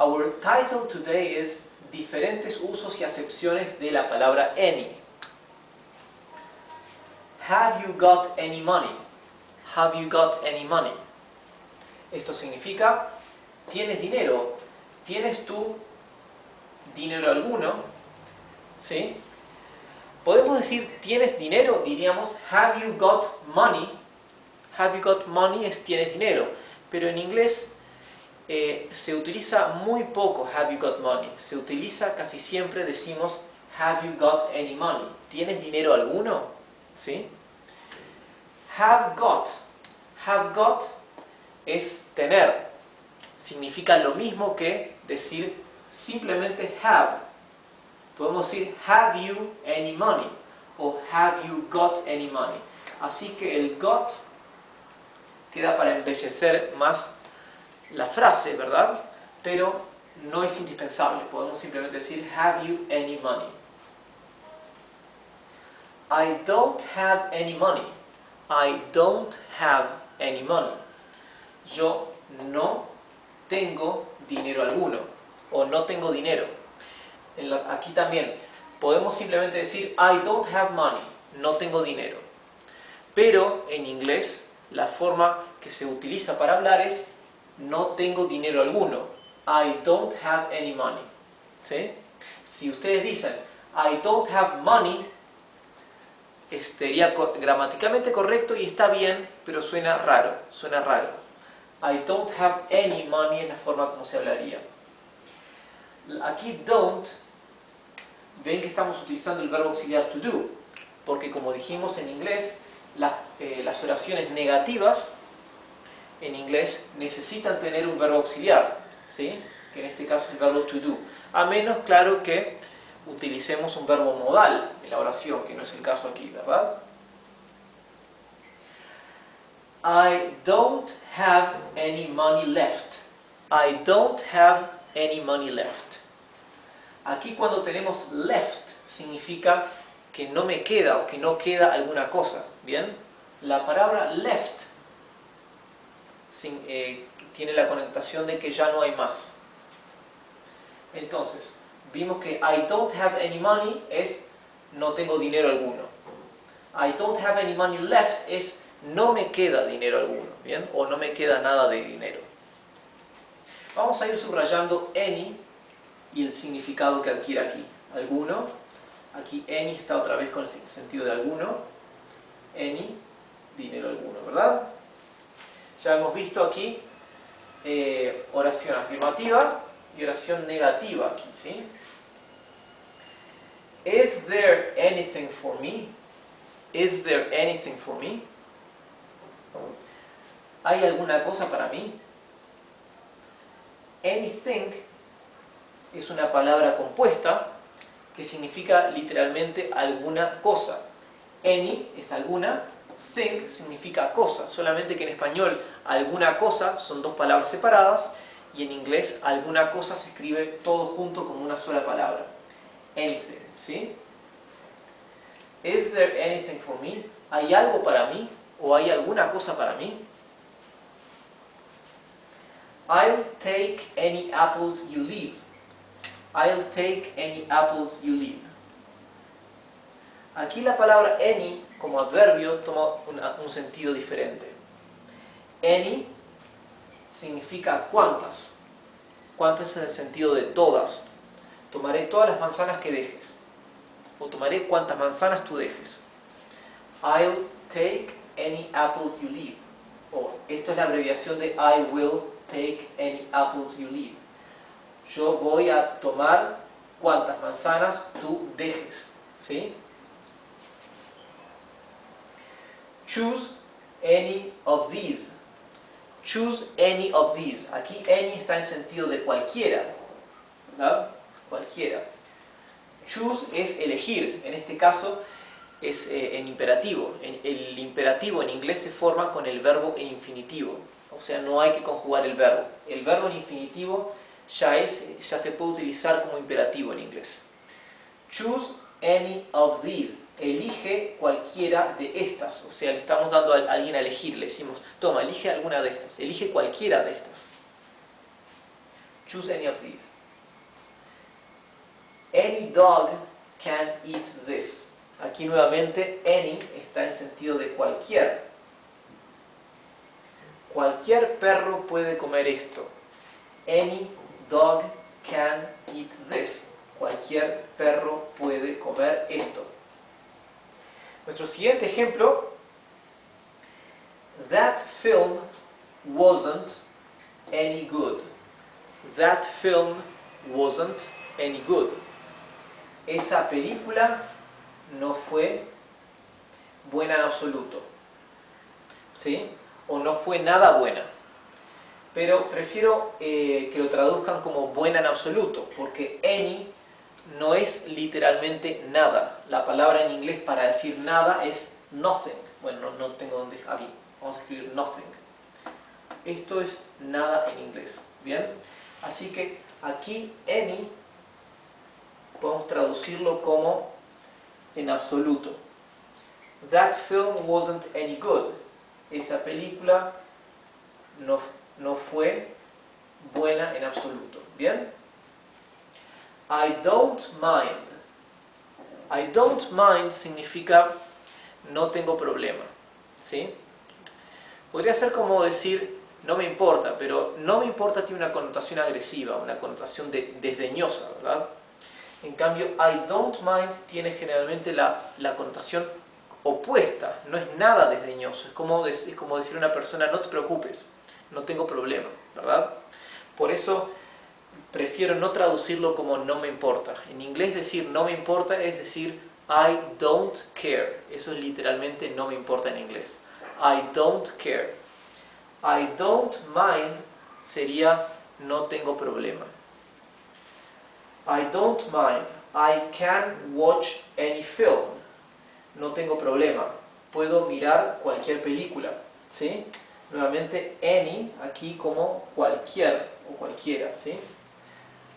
Our title today is Diferentes usos y acepciones de la palabra any. Have you got any money? Have you got any money? Esto significa, ¿tienes dinero? ¿Tienes tú dinero alguno? ¿Sí? Podemos decir, ¿tienes dinero? Diríamos, have you got money? Have you got money es tienes dinero. Pero en inglés se utiliza muy poco have you got money. Se utiliza casi siempre, decimos, have you got any money? ¿Tienes dinero alguno? ¿Sí? Have got es tener. Significa lo mismo que decir simplemente have. Podemos decir have you any money o have you got any money. Así que el got queda para embellecer más la frase, ¿verdad? Pero no es indispensable. Podemos simplemente decir have you any money. I don't have any money. I don't have any money. Yo no tengo dinero alguno o no tengo dinero. Aquí también podemos simplemente decir I don't have money, no tengo dinero. Pero en inglés la forma que se utiliza para hablar es no tengo dinero alguno. I don't have any money. ¿Sí? Si ustedes dicen I don't have money, sería gramaticalmente correcto y está bien, pero suena raro. I don't have any money es la forma como se hablaría. Aquí don't, ven que estamos utilizando el verbo auxiliar to do, porque como dijimos en inglés, las oraciones negativas en inglés necesitan tener un verbo auxiliar, ¿sí? Que en este caso es el verbo to do, a menos, claro, que utilicemos un verbo modal en la oración, que no es el caso aquí, ¿verdad? I don't have any money left. I don't have any money left. Aquí cuando tenemos left significa que no me queda o que no queda alguna cosa, ¿bien? La palabra left tiene la connotación de que ya no hay más. Entonces, vimos que I don't have any money es no tengo dinero alguno. I don't have any money left es no me queda dinero alguno, ¿bien? O no me queda nada de dinero. Vamos a ir subrayando any y el significado que adquiere aquí. Alguno, aquí any está otra vez con el sentido de alguno. Any, dinero alguno, ¿verdad? Ya hemos visto aquí oración afirmativa y oración negativa aquí, ¿sí? Is there anything for me? Is there anything for me? ¿Hay alguna cosa para mí? Anything es una palabra compuesta que significa literalmente alguna cosa. Any es alguna, thing significa cosa, solamente que en español alguna cosa son dos palabras separadas y en inglés alguna cosa se escribe todo junto como una sola palabra. Anything, ¿sí? Is there anything for me? ¿Hay algo para mí? ¿O hay alguna cosa para mí? I'll take any apples you leave. I'll take any apples you leave. Aquí la palabra any como adverbio toma un sentido diferente. Any significa cuántas. Cuántas en el sentido de todas. Tomaré todas las manzanas que dejes. O tomaré cuantas manzanas tú dejes. I'll take any apples you leave. O esto es la abreviación de I will take any apples you leave. Yo voy a tomar cuantas manzanas tú dejes. ¿Sí? Choose any of these. Choose any of these. Aquí any está en sentido de cualquiera, ¿verdad? Cualquiera. Choose es elegir. En este caso es en imperativo. El imperativo en inglés se forma con el verbo en infinitivo. O sea, no hay que conjugar el verbo. El verbo en infinitivo ya se puede utilizar como imperativo en inglés. Choose any of these. Elige cualquiera de estas. O sea, le estamos dando a alguien a elegir. Le decimos, toma, elige alguna de estas. Elige cualquiera de estas. Choose any of these. Any dog can eat this. Aquí nuevamente, any está en sentido de cualquier. Cualquier perro puede comer esto. Any dog can eat this. Cualquier perro puede comer esto. Nuestro siguiente ejemplo. That film wasn't any good. That film wasn't any good. esa película no fue buena en absoluto, ¿sí? O no fue nada buena. Pero prefiero que lo traduzcan como buena en absoluto, porque any no es literalmente nada. La palabra en inglés para decir nada es nothing. Bueno, no tengo dónde... Aquí, vamos a escribir nothing. Esto es nada en inglés, ¿bien? Así que aquí any podemos traducirlo como en absoluto. That film wasn't any good. Esa película no fue buena en absoluto, ¿bien? I don't mind. I don't mind significa no tengo problema, ¿sí? Podría ser como decir no me importa, pero no me importa tiene una connotación agresiva, una connotación desdeñosa, ¿verdad? En cambio, I don't mind tiene generalmente la connotación opuesta, no es nada desdeñoso, es como decir a una persona no te preocupes, no tengo problema, ¿verdad? Por eso prefiero no traducirlo como no me importa. En inglés decir no me importa es decir I don't care. Eso es literalmente no me importa en inglés. I don't care. I don't mind sería no tengo problema. I don't mind. I can watch any film. No tengo problema. Puedo mirar cualquier película, ¿sí? Nuevamente any aquí como cualquier o cualquiera, ¿sí?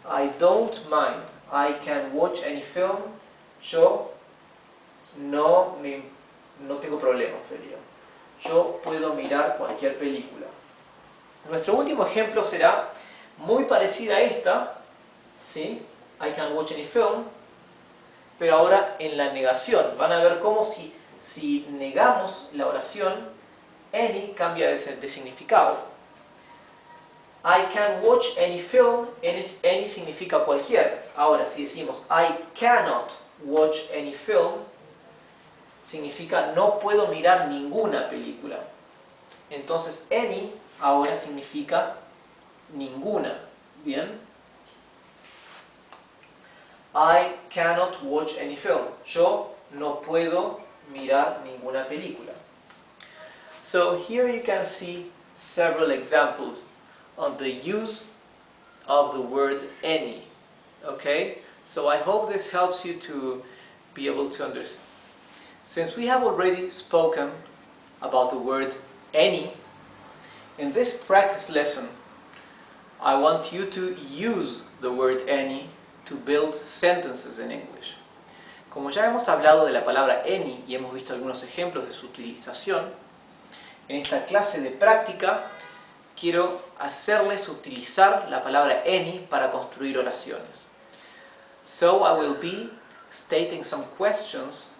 I don't mind. I can watch any film. Yo no tengo problema, sería. Yo puedo mirar cualquier película. Nuestro último ejemplo será muy parecida a esta, ¿sí? I can watch any film, pero ahora en la negación. Van a ver cómo si negamos la oración, any cambia de significado. I can watch any film, any significa cualquier. Ahora, si decimos I cannot watch any film, significa no puedo mirar ninguna película. Entonces, any ahora significa ninguna. ¿Bien? I cannot watch any film. Yo no puedo mirar ninguna película. So here you can see several examples on the use of the word any. Okay? So I hope this helps you to be able to understand. Since we have already spoken about the word any, in this practice lesson, I want you to use the word any to build sentences in English. Como ya hemos hablado de la palabra any y hemos visto algunos ejemplos de su utilización, en esta clase de práctica quiero hacerles utilizar la palabra any para construir oraciones. So I will be stating some questions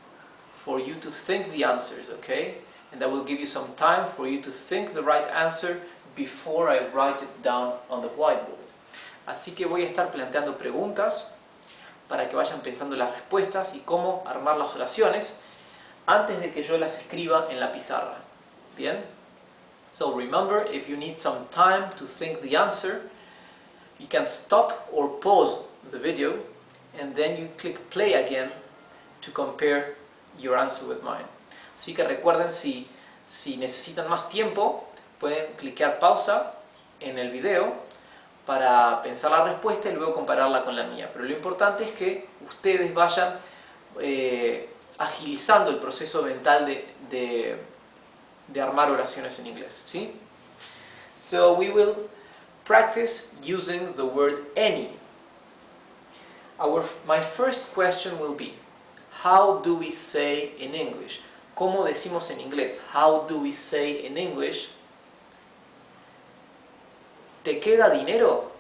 for you to think the answers, okay? And I will give you some time for you to think the right answer before I write it down on the whiteboard. Así que voy a estar planteando preguntas para que vayan pensando las respuestas y cómo armar las oraciones antes de que yo las escriba en la pizarra. ¿Bien? So remember, if you need some time to think the answer, you can stop or pause the video and then you click play again to compare your answer with mine. Así que recuerden, si necesitan más tiempo, pueden clicar pausa en el video para pensar la respuesta y luego compararla con la mía. Pero lo importante es que ustedes vayan agilizando el proceso mental de armar oraciones en inglés, ¿sí? So we will practice using the word any. My first question will be, how do we say in English? ¿Cómo decimos en inglés? How do we say in English? ¿Te queda dinero?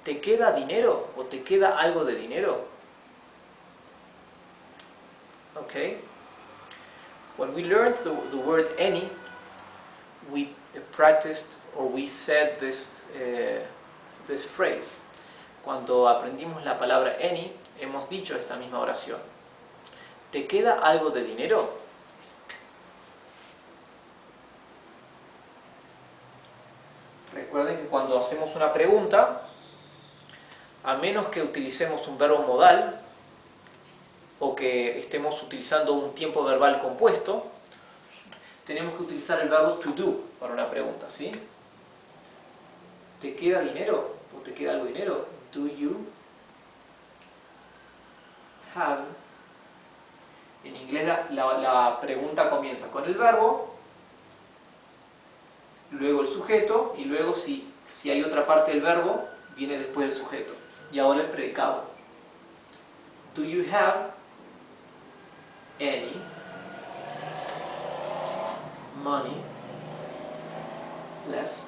¿Te queda dinero? ¿O te queda algo de dinero? Okay. When we learned the word any, we practiced or we said this phrase. Cuando aprendimos la palabra any, hemos dicho esta misma oración. ¿Te queda algo de dinero? Recuerden que cuando hacemos una pregunta, a menos que utilicemos un verbo modal, o que estemos utilizando un tiempo verbal compuesto, tenemos que utilizar el verbo to do para una pregunta, ¿sí? ¿Te queda dinero? ¿O te queda algo de dinero? Do you have? En inglés la pregunta comienza con el verbo, luego el sujeto, y luego si hay otra parte del verbo, viene después el sujeto. Y ahora el predicado. Do you have any money left?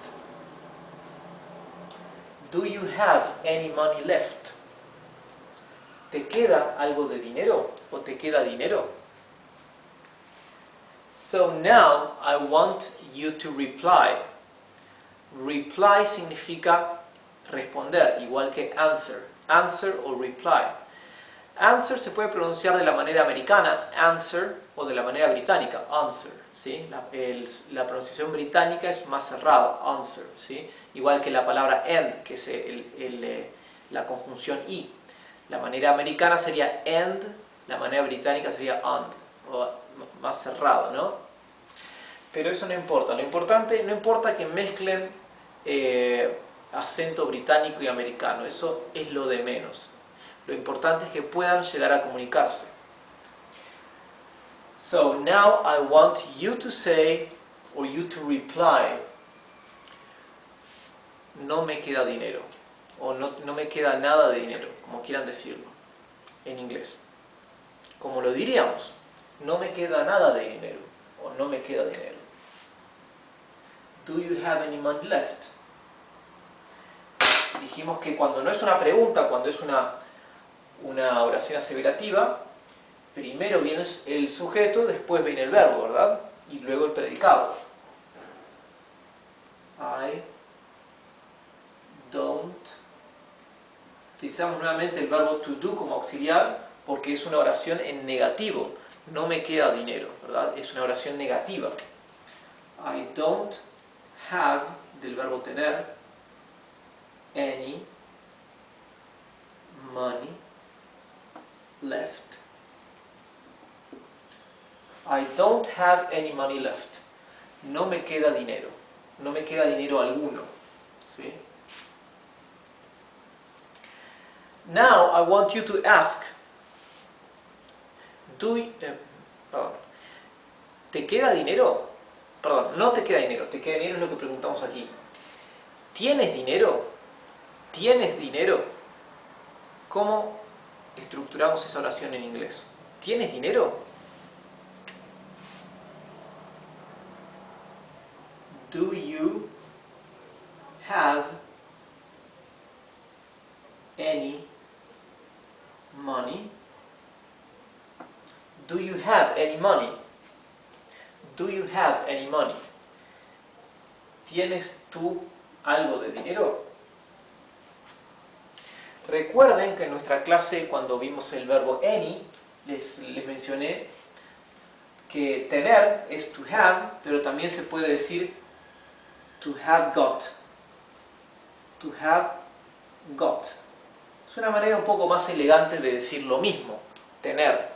Do you have any money left? ¿Te queda algo de dinero? ¿O te queda dinero? So now I want you to reply. Reply significa responder, igual que answer. Answer o reply. Answer se puede pronunciar de la manera americana, answer, o de la manera británica, answer, ¿sí? La pronunciación británica es más cerrada, answer, ¿sí? Igual que la palabra end, que es la conjunción i. La manera americana sería end, la manera británica sería and, o más cerrado, ¿no? Pero eso no importa. Lo importante, no importa que mezclen acento británico y americano, eso es lo de menos. Lo importante es que puedan llegar a comunicarse. So now I want you to say, or you to reply, no me queda dinero, o no me queda nada de dinero, como quieran decirlo, en inglés. Como lo diríamos, no me queda nada de dinero, o no me queda dinero. Do you have any money left? Dijimos que cuando no es una pregunta, cuando es una oración aseverativa, primero viene el sujeto, después viene el verbo, ¿verdad? Y luego el predicado. I don't. Utilizamos nuevamente el verbo to do como auxiliar porque es una oración en negativo. No me queda dinero, ¿verdad? Es una oración negativa. I don't have, del verbo tener, any money left. I don't have any money left. No me queda dinero. No me queda dinero alguno. ¿Sí? Now I want you to ask. ¿Te queda dinero? Perdón, no te queda dinero. Te queda dinero es lo que preguntamos aquí. ¿Tienes dinero? ¿Tienes dinero? ¿Cómo estructuramos esa oración en inglés? ¿Tienes dinero? Do you have any money? Do you have any money? Do you have any money? ¿Tienes tú algo de dinero? Recuerden que en nuestra clase, cuando vimos el verbo any, les mencioné que tener es to have, pero también se puede decir to have got. To have got. Es una manera un poco más elegante de decir lo mismo, tener.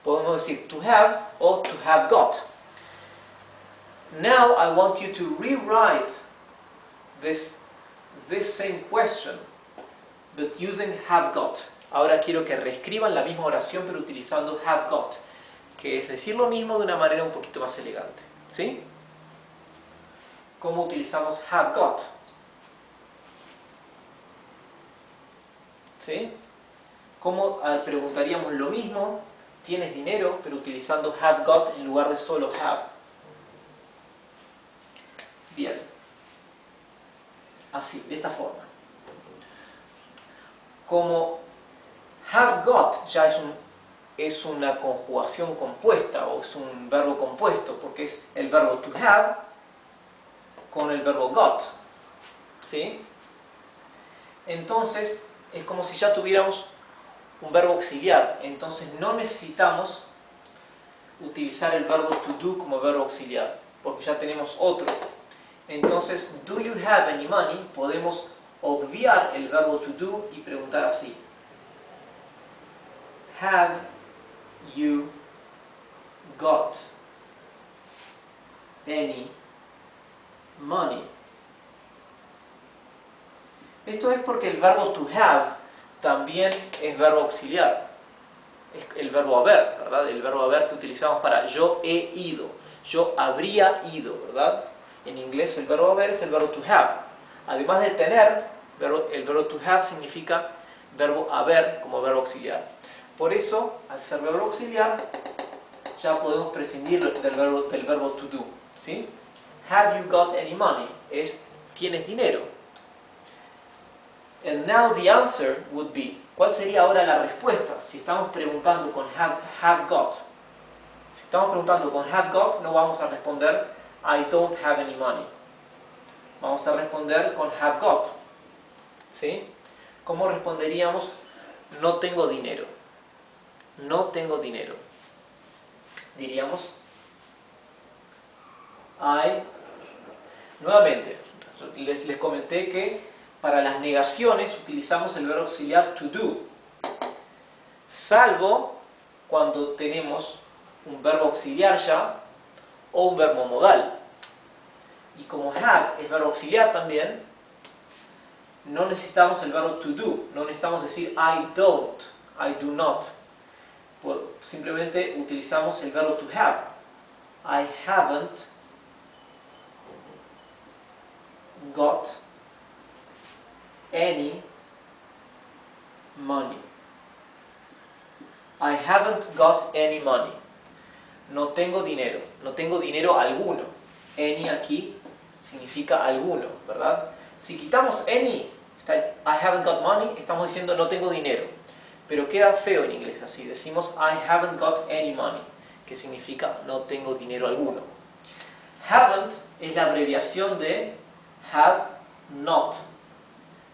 Podemos decir to have o to have got. Now I want you to rewrite this same question, but using have got. Ahora quiero que reescriban la misma oración, pero utilizando have got, que es decir lo mismo de una manera un poquito más elegante. ¿Sí? ¿Cómo utilizamos have got? ¿Sí? ¿Cómo preguntaríamos lo mismo? ¿Tienes dinero? Pero utilizando have got en lugar de solo have. Bien. Así, de esta forma. Como have got ya es una conjugación compuesta o es un verbo compuesto porque es el verbo to have con el verbo got. ¿Sí? Entonces es como si ya tuviéramos un verbo auxiliar. Entonces no necesitamos utilizar el verbo to do como verbo auxiliar porque ya tenemos otro. Entonces, do you have any money? Podemos obviar el verbo to do y preguntar así. Have you got any money? Esto es porque el verbo to have también es verbo auxiliar. Es el verbo haber, ¿verdad? El verbo haber que utilizamos para yo he ido, yo habría ido, ¿verdad? En inglés el verbo haber es el verbo to have. Además de tener, el verbo to have significa verbo haber como verbo auxiliar. Por eso, al ser verbo auxiliar, ya podemos prescindir del verbo to do, ¿sí? Have you got any money? Es, ¿tienes dinero? And now the answer would be, ¿cuál sería ahora la respuesta? Si estamos preguntando con have got. Si estamos preguntando con have got, no vamos a responder I don't have any money. Vamos a responder con have got. ¿Sí? ¿Cómo responderíamos? No tengo dinero. No tengo dinero. Diríamos nuevamente, les comenté que para las negaciones utilizamos el verbo auxiliar to do, salvo cuando tenemos un verbo auxiliar ya o un verbo modal. Y como have es verbo auxiliar también, no necesitamos el verbo to do, no necesitamos decir I don't, I do not. Simplemente utilizamos el verbo to have. I haven't got any money. I haven't got any money. No tengo dinero. No tengo dinero alguno. Any aquí significa alguno, ¿verdad? Si quitamos any, I haven't got money, estamos diciendo no tengo dinero. Pero queda feo en inglés así. Decimos I haven't got any money, que significa no tengo dinero alguno. Haven't es la abreviación de have not.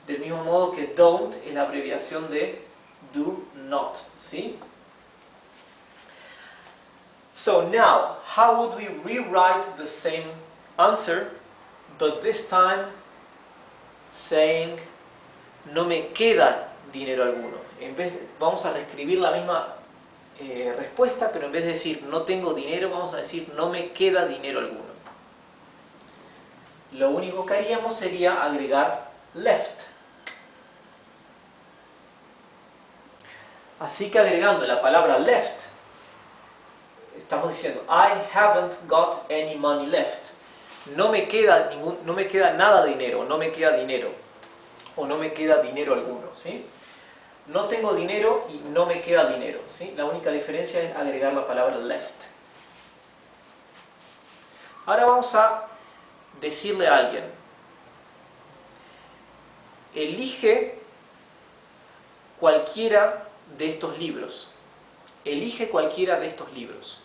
Del mismo modo que don't es la abreviación de do not. ¿Sí? So now, how would we rewrite the same answer, but this time saying no me queda dinero alguno? Vamos a reescribir la misma respuesta, pero en vez de decir no tengo dinero, vamos a decir no me queda dinero alguno. Lo único que haríamos sería agregar left. Así que agregando la palabra left, estamos diciendo I haven't got any money left. No me queda nada de dinero, no me queda dinero, o no me queda dinero alguno, ¿sí? No tengo dinero y no me queda dinero, ¿sí? La única diferencia es agregar la palabra left. Ahora vamos a decirle a alguien, elige cualquiera de estos libros. Elige cualquiera de estos libros.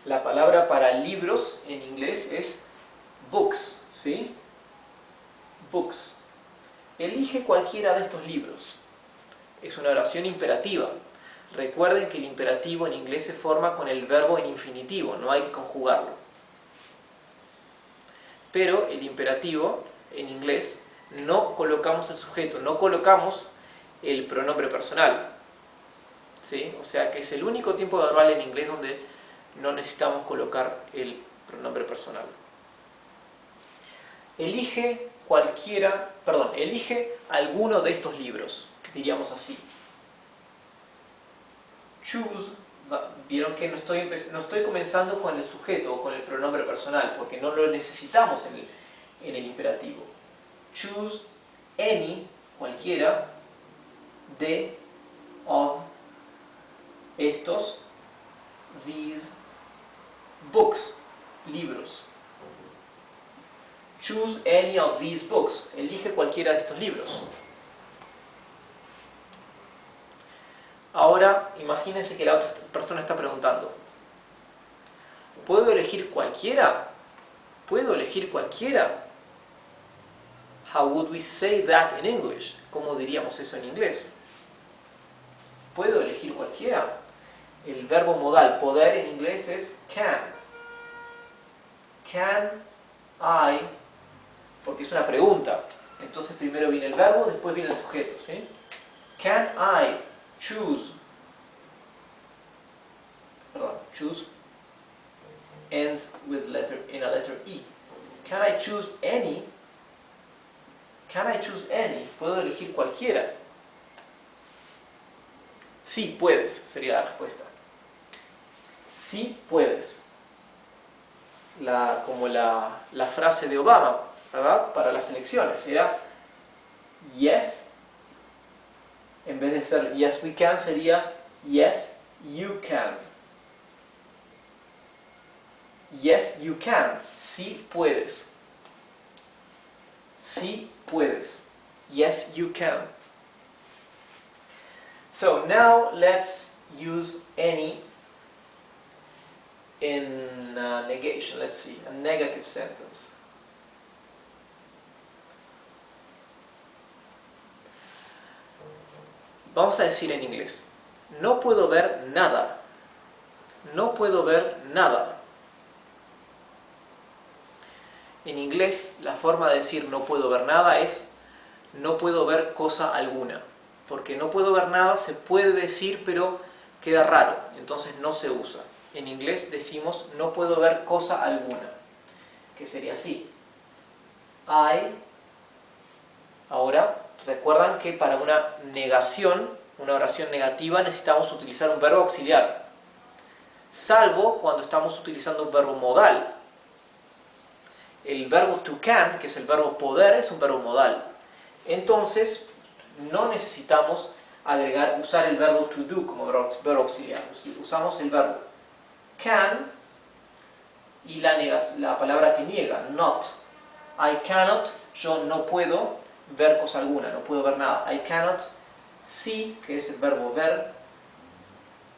La palabra para libros en inglés es books, ¿sí? Books. Elige cualquiera de estos libros. Es una oración imperativa. Recuerden que el imperativo en inglés se forma con el verbo en infinitivo, no hay que conjugarlo. Pero el imperativo en inglés no colocamos el sujeto, no colocamos el pronombre personal. ¿Sí? O sea que es el único tiempo verbal en inglés donde no necesitamos colocar el pronombre personal. Elige alguno de estos libros, diríamos así. Choose, vieron que no estoy comenzando con el sujeto o con el pronombre personal, porque no lo necesitamos en el imperativo. Choose any, cualquiera, de, of, estos, these, books, libros. Choose any of these books. Elige cualquiera de estos libros. Ahora, imagínense que la otra persona está preguntando, ¿puedo elegir cualquiera? ¿Puedo elegir cualquiera? How would we say that in English? ¿Cómo diríamos eso en inglés? ¿Puedo elegir cualquiera? El verbo modal, poder en inglés es can. Can I, porque es una pregunta. Entonces primero viene el verbo, después viene el sujeto, ¿sí? Can I choose choose ends with in a letter E. Can I choose any? Can I choose any? ¿Puedo elegir cualquiera? Sí, puedes, sería la respuesta. Sí, puedes. Como la frase de Obama, ¿verdad? Para las elecciones. Era yes. En vez de ser yes we can, sería yes you can. Yes you can. Sí puedes. Sí puedes. Yes you can. So now let's use any in negation. Let's see, a negative sentence. Vamos a decir en inglés, no puedo ver nada. No puedo ver nada. En inglés, la forma de decir no puedo ver nada es no puedo ver cosa alguna. Porque no puedo ver nada se puede decir, pero queda raro, entonces no se usa. En inglés decimos no puedo ver cosa alguna, que sería así. Ahora, recuerdan que para una negación, una oración negativa, necesitamos utilizar un verbo auxiliar. Salvo cuando estamos utilizando un verbo modal. El verbo to can, que es el verbo poder, es un verbo modal. Entonces, no necesitamos usar el verbo to do como verbo auxiliar. Usamos el verbo can y la palabra que niega, not. I cannot, yo no puedo ver cosa alguna, no puedo ver nada. I cannot see, que es el verbo ver,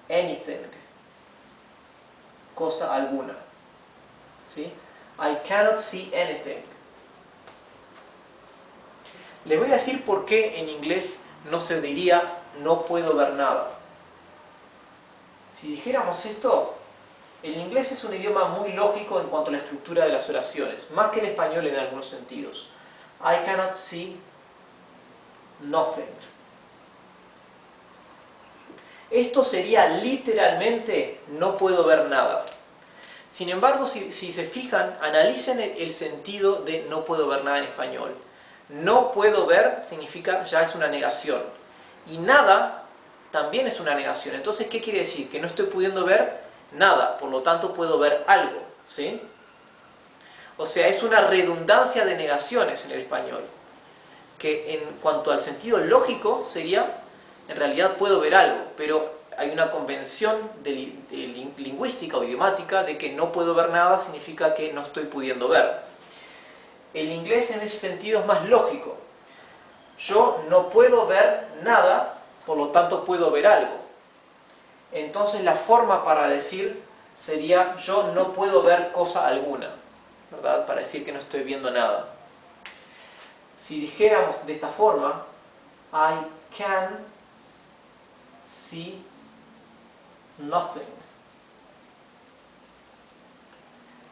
anything, cosa alguna. ¿Sí? I cannot see anything. Les voy a decir por qué en inglés no se diría no puedo ver nada. Si dijéramos esto, el inglés es un idioma muy lógico en cuanto a la estructura de las oraciones, más que el español en algunos sentidos. I cannot see nothing. Esto sería literalmente no puedo ver nada. Sin embargo, si se fijan, analicen el sentido de no puedo ver nada en español. No puedo ver significa ya es una negación. Y nada también es una negación. Entonces, ¿qué quiere decir? Que no estoy pudiendo ver nada, por lo tanto puedo ver algo. ¿Sí? O sea, es una redundancia de negaciones en el español. Que en cuanto al sentido lógico sería, en realidad puedo ver algo, pero hay una convención lingüística o idiomática de que no puedo ver nada significa que no estoy pudiendo ver. El inglés en ese sentido es más lógico. Yo no puedo ver nada, por lo tanto puedo ver algo. Entonces la forma para decir sería yo no puedo ver cosa alguna, ¿verdad? Para decir que no estoy viendo nada. Si dijéramos de esta forma, I can see nothing.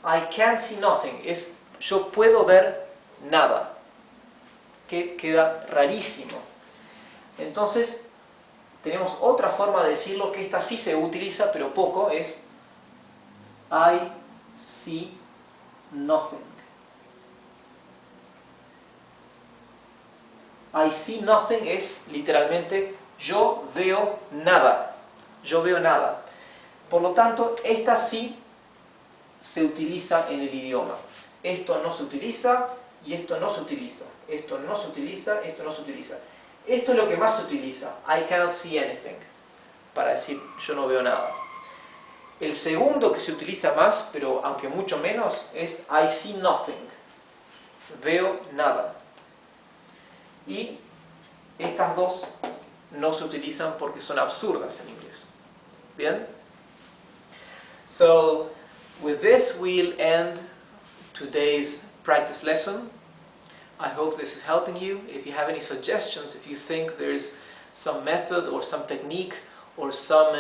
I can see nothing. Es yo puedo ver nada. Que queda rarísimo. Entonces, tenemos otra forma de decirlo que esta sí se utiliza, pero poco, es I see nothing. I see nothing es literalmente yo veo nada. Yo veo nada. Por lo tanto, esta sí se utiliza en el idioma. Esto no se utiliza y esto no se utiliza. Esto no se utiliza, esto no se utiliza. Esto es lo que más se utiliza. I cannot see anything. Para decir yo no veo nada. El segundo que se utiliza más, pero aunque mucho menos, es I see nothing. Veo nada. Y estas dos no se utilizan porque son absurdas en inglés. ¿Bien? So, with this we'll end today's practice lesson. I hope this is helping you. If you have any suggestions, if you think there's some method or some technique or some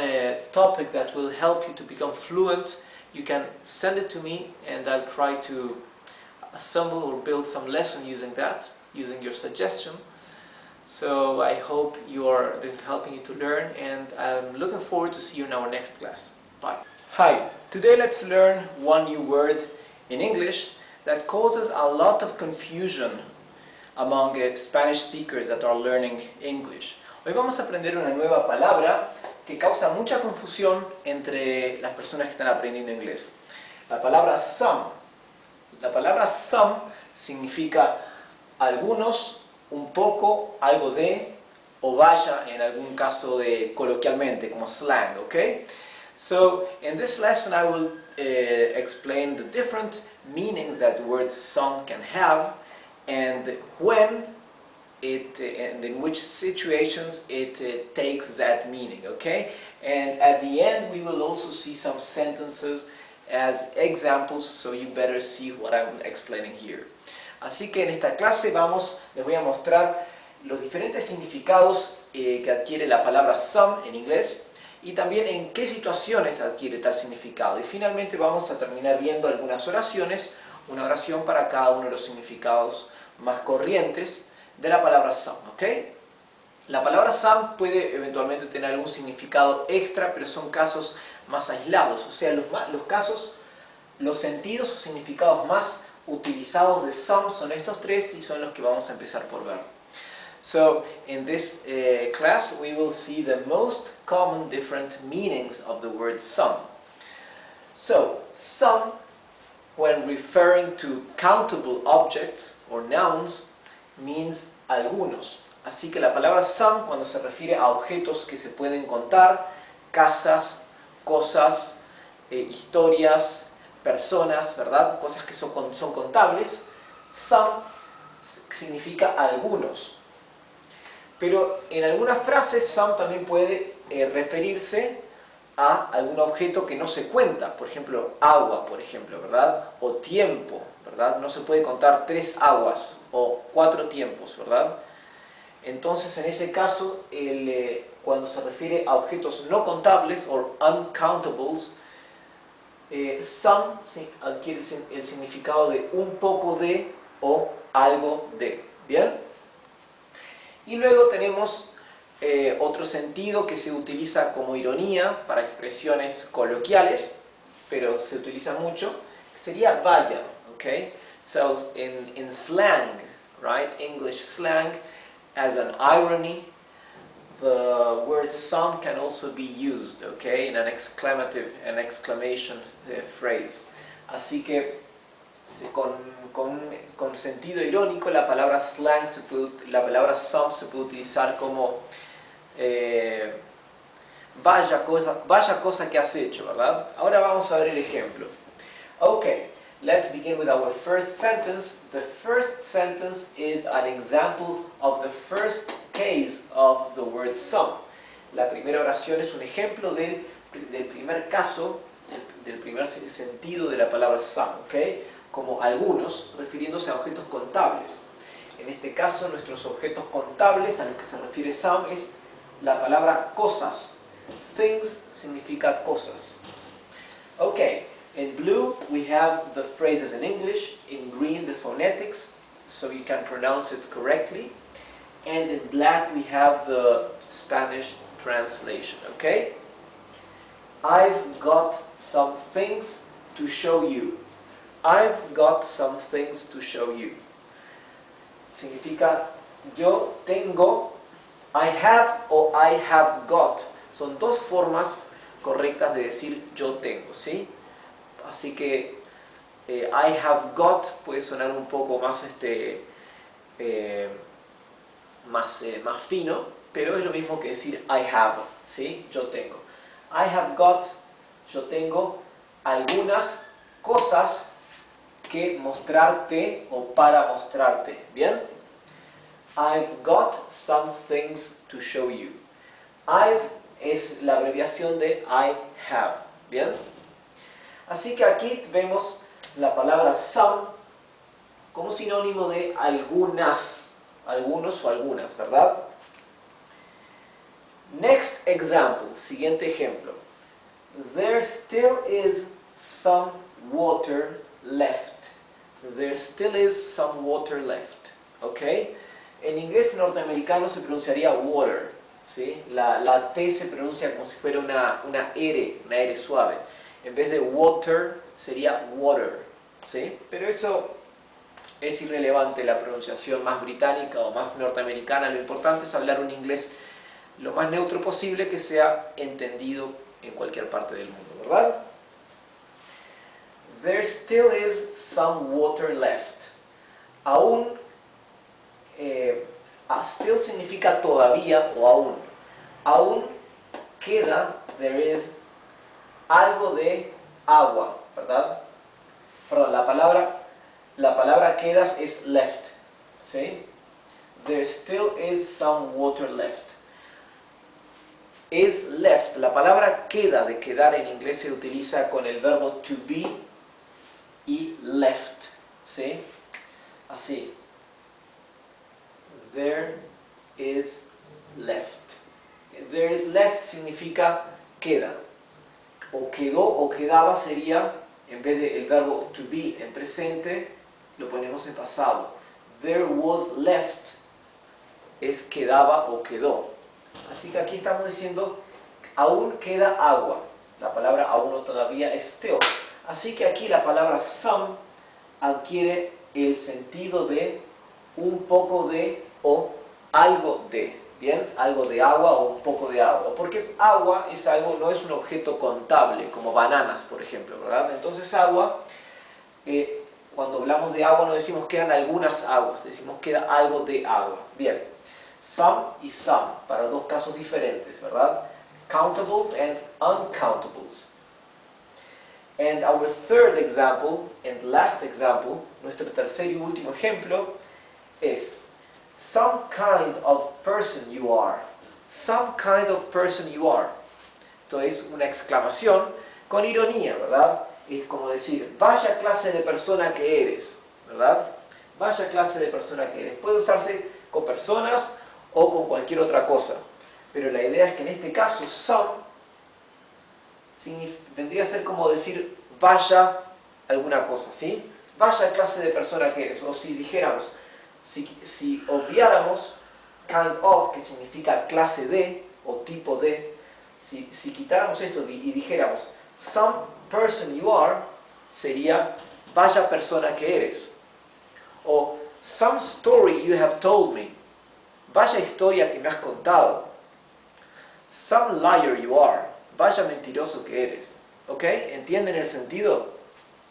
topic that will help you to become fluent, you can send it to me and I'll try to assemble or build some lesson using that, using your suggestion. So I hope this is helping you to learn, and I'm looking forward to see you in our next class. Bye. Hi, today let's learn one new word in English that causes a lot of confusion among Spanish speakers that are learning English. Hoy vamos a aprender una nueva palabra que causa mucha confusión entre las personas que están aprendiendo inglés. La palabra some. La palabra some significa algunos, un poco, algo de, o vaya en algún caso de coloquialmente, como slang, okay? So, in this lesson I will explain the different meanings that the word some can have and when it, and in which situations it takes that meaning, okay? And at the end we will also see some sentences as examples, so you better see what I'm explaining here. Así que en esta clase les voy a mostrar los diferentes significados que adquiere la palabra some en inglés y también en qué situaciones adquiere tal significado. Y finalmente vamos a terminar viendo algunas oraciones, una oración para cada uno de los significados más corrientes de la palabra some, ¿ok? La palabra some puede eventualmente tener algún significado extra, pero son casos más aislados, o sea, los sentidos o significados más utilizados de some son estos tres y son los que vamos a empezar por ver. So, in this class we will see the most common different meanings of the word some. So, some, when referring to countable objects or nouns, means algunos. Así que la palabra some, cuando se refiere a objetos que se pueden contar, casas, cosas, historias, personas, ¿verdad? Cosas que son contables, some significa algunos. Pero en algunas frases some también puede referirse a algún objeto que no se cuenta, por ejemplo, agua, por ejemplo, ¿verdad? O tiempo, ¿verdad? No se puede contar 3 aguas o 4 tiempos, ¿verdad? Entonces, en ese caso, cuando se refiere a objetos no contables o uncountables, some adquiere el significado de un poco de o algo de. ¿Bien? Y luego tenemos otro sentido que se utiliza como ironía para expresiones coloquiales, pero se utiliza mucho, que sería vaya, okay? So in slang, right, English slang, as an irony, the word some can also be used, okay, in an exclamation phrase. Así que con sentido irónico la palabra slang, la palabra some se puede utilizar como vaya cosa que has hecho, ¿verdad? Ahora vamos a ver el ejemplo. Okay, let's begin with our first sentence. The first sentence is an example of the first case of the word some. La primera oración es un ejemplo del primer caso, del primer sentido de la palabra some, ¿ok? Como algunos, refiriéndose a objetos contables. En este caso, nuestros objetos contables a los que se refiere some es la palabra cosas. Things significa cosas. Okay, in blue we have the phrases in English, in green the phonetics, so you can pronounce it correctly, and in black we have the Spanish translation, okay? I've got some things to show you. I've got some things to show you. Significa yo tengo, I have o I have got. Son dos formas correctas de decir yo tengo, ¿sí? Así que I have got puede sonar un poco más, más fino, pero es lo mismo que decir I have, ¿sí? Yo tengo. I have got, yo tengo algunas cosas que mostrarte o para mostrarte, ¿bien? I've got some things to show you. I've es la abreviación de I have, ¿bien? Así que aquí vemos la palabra some como sinónimo de algunas, algunos o algunas, ¿verdad? Next example, siguiente ejemplo. There still is some water left. There still is some water left, ¿ok? En inglés norteamericano se pronunciaría water, ¿sí? La T se pronuncia como si fuera una R suave. En vez de water sería water, ¿sí? Pero eso es irrelevante, la pronunciación más británica o más norteamericana. Lo importante es hablar un inglés lo más neutro posible que sea entendido en cualquier parte del mundo, ¿verdad? There still is some water left. Aún, still significa todavía o aún. Aún queda, there is, algo de agua, ¿verdad? Perdón, la palabra quedas es left, ¿sí? There still is some water left. Is left, la palabra queda, de quedar en inglés se utiliza con el verbo to be y left, ¿sí? Así. There is left. There is left significa queda. O quedó o quedaba sería, en vez del verbo to be en presente, lo ponemos en pasado. There was left es quedaba o quedó. Así que aquí estamos diciendo, aún queda agua. La palabra aún o todavía es still. Así que aquí la palabra some adquiere el sentido de un poco de o algo de. ¿Bien? Algo de agua o un poco de agua. Porque agua es algo, no es un objeto contable, como bananas, por ejemplo, ¿verdad? Entonces agua, cuando hablamos de agua no decimos quedan algunas aguas, decimos queda algo de agua. Bien. Some y some, para dos casos diferentes, ¿verdad? Countables and uncountables. And our third example, and last example, nuestro tercer y último ejemplo, es some kind of person you are. Some kind of person you are. Esto es una exclamación con ironía, ¿verdad? Es como decir, vaya clase de persona que eres, ¿verdad? Vaya clase de persona que eres. Puede usarse con personas o con cualquier otra cosa. Pero la idea es que en este caso, some vendría a ser como decir, vaya alguna cosa, ¿sí? Vaya clase de persona que eres. O si dijéramos, si obviáramos kind of, que significa clase de o tipo de, si quitáramos esto y dijéramos, some person you are, sería, vaya persona que eres. O some story you have told me. Vaya historia que me has contado. Some liar you are. Vaya mentiroso que eres. ¿Ok? ¿Entienden el sentido?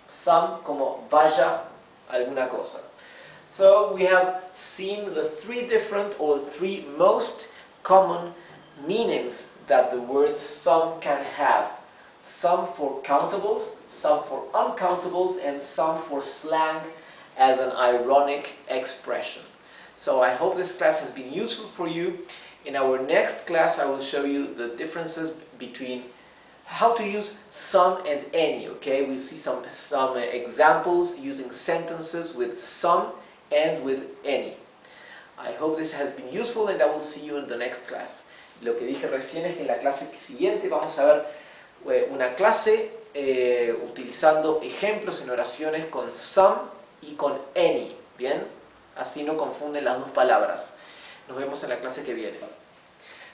Some como vaya alguna cosa. So we have seen the three different or three most common meanings that the word some can have. Some for countables, some for uncountables, and some for slang as an ironic expression. So I hope this class has been useful for you. In our next class I will show you the differences between how to use some and any. Okay, we'll see some examples using sentences with some and with any. I hope this has been useful and I will see you in the next class. Lo que dije recién es que en la clase siguiente vamos a ver una clase utilizando ejemplos en oraciones con some y con any. ¿Bien? Así no confunden las dos palabras. Nos vemos en la clase que viene.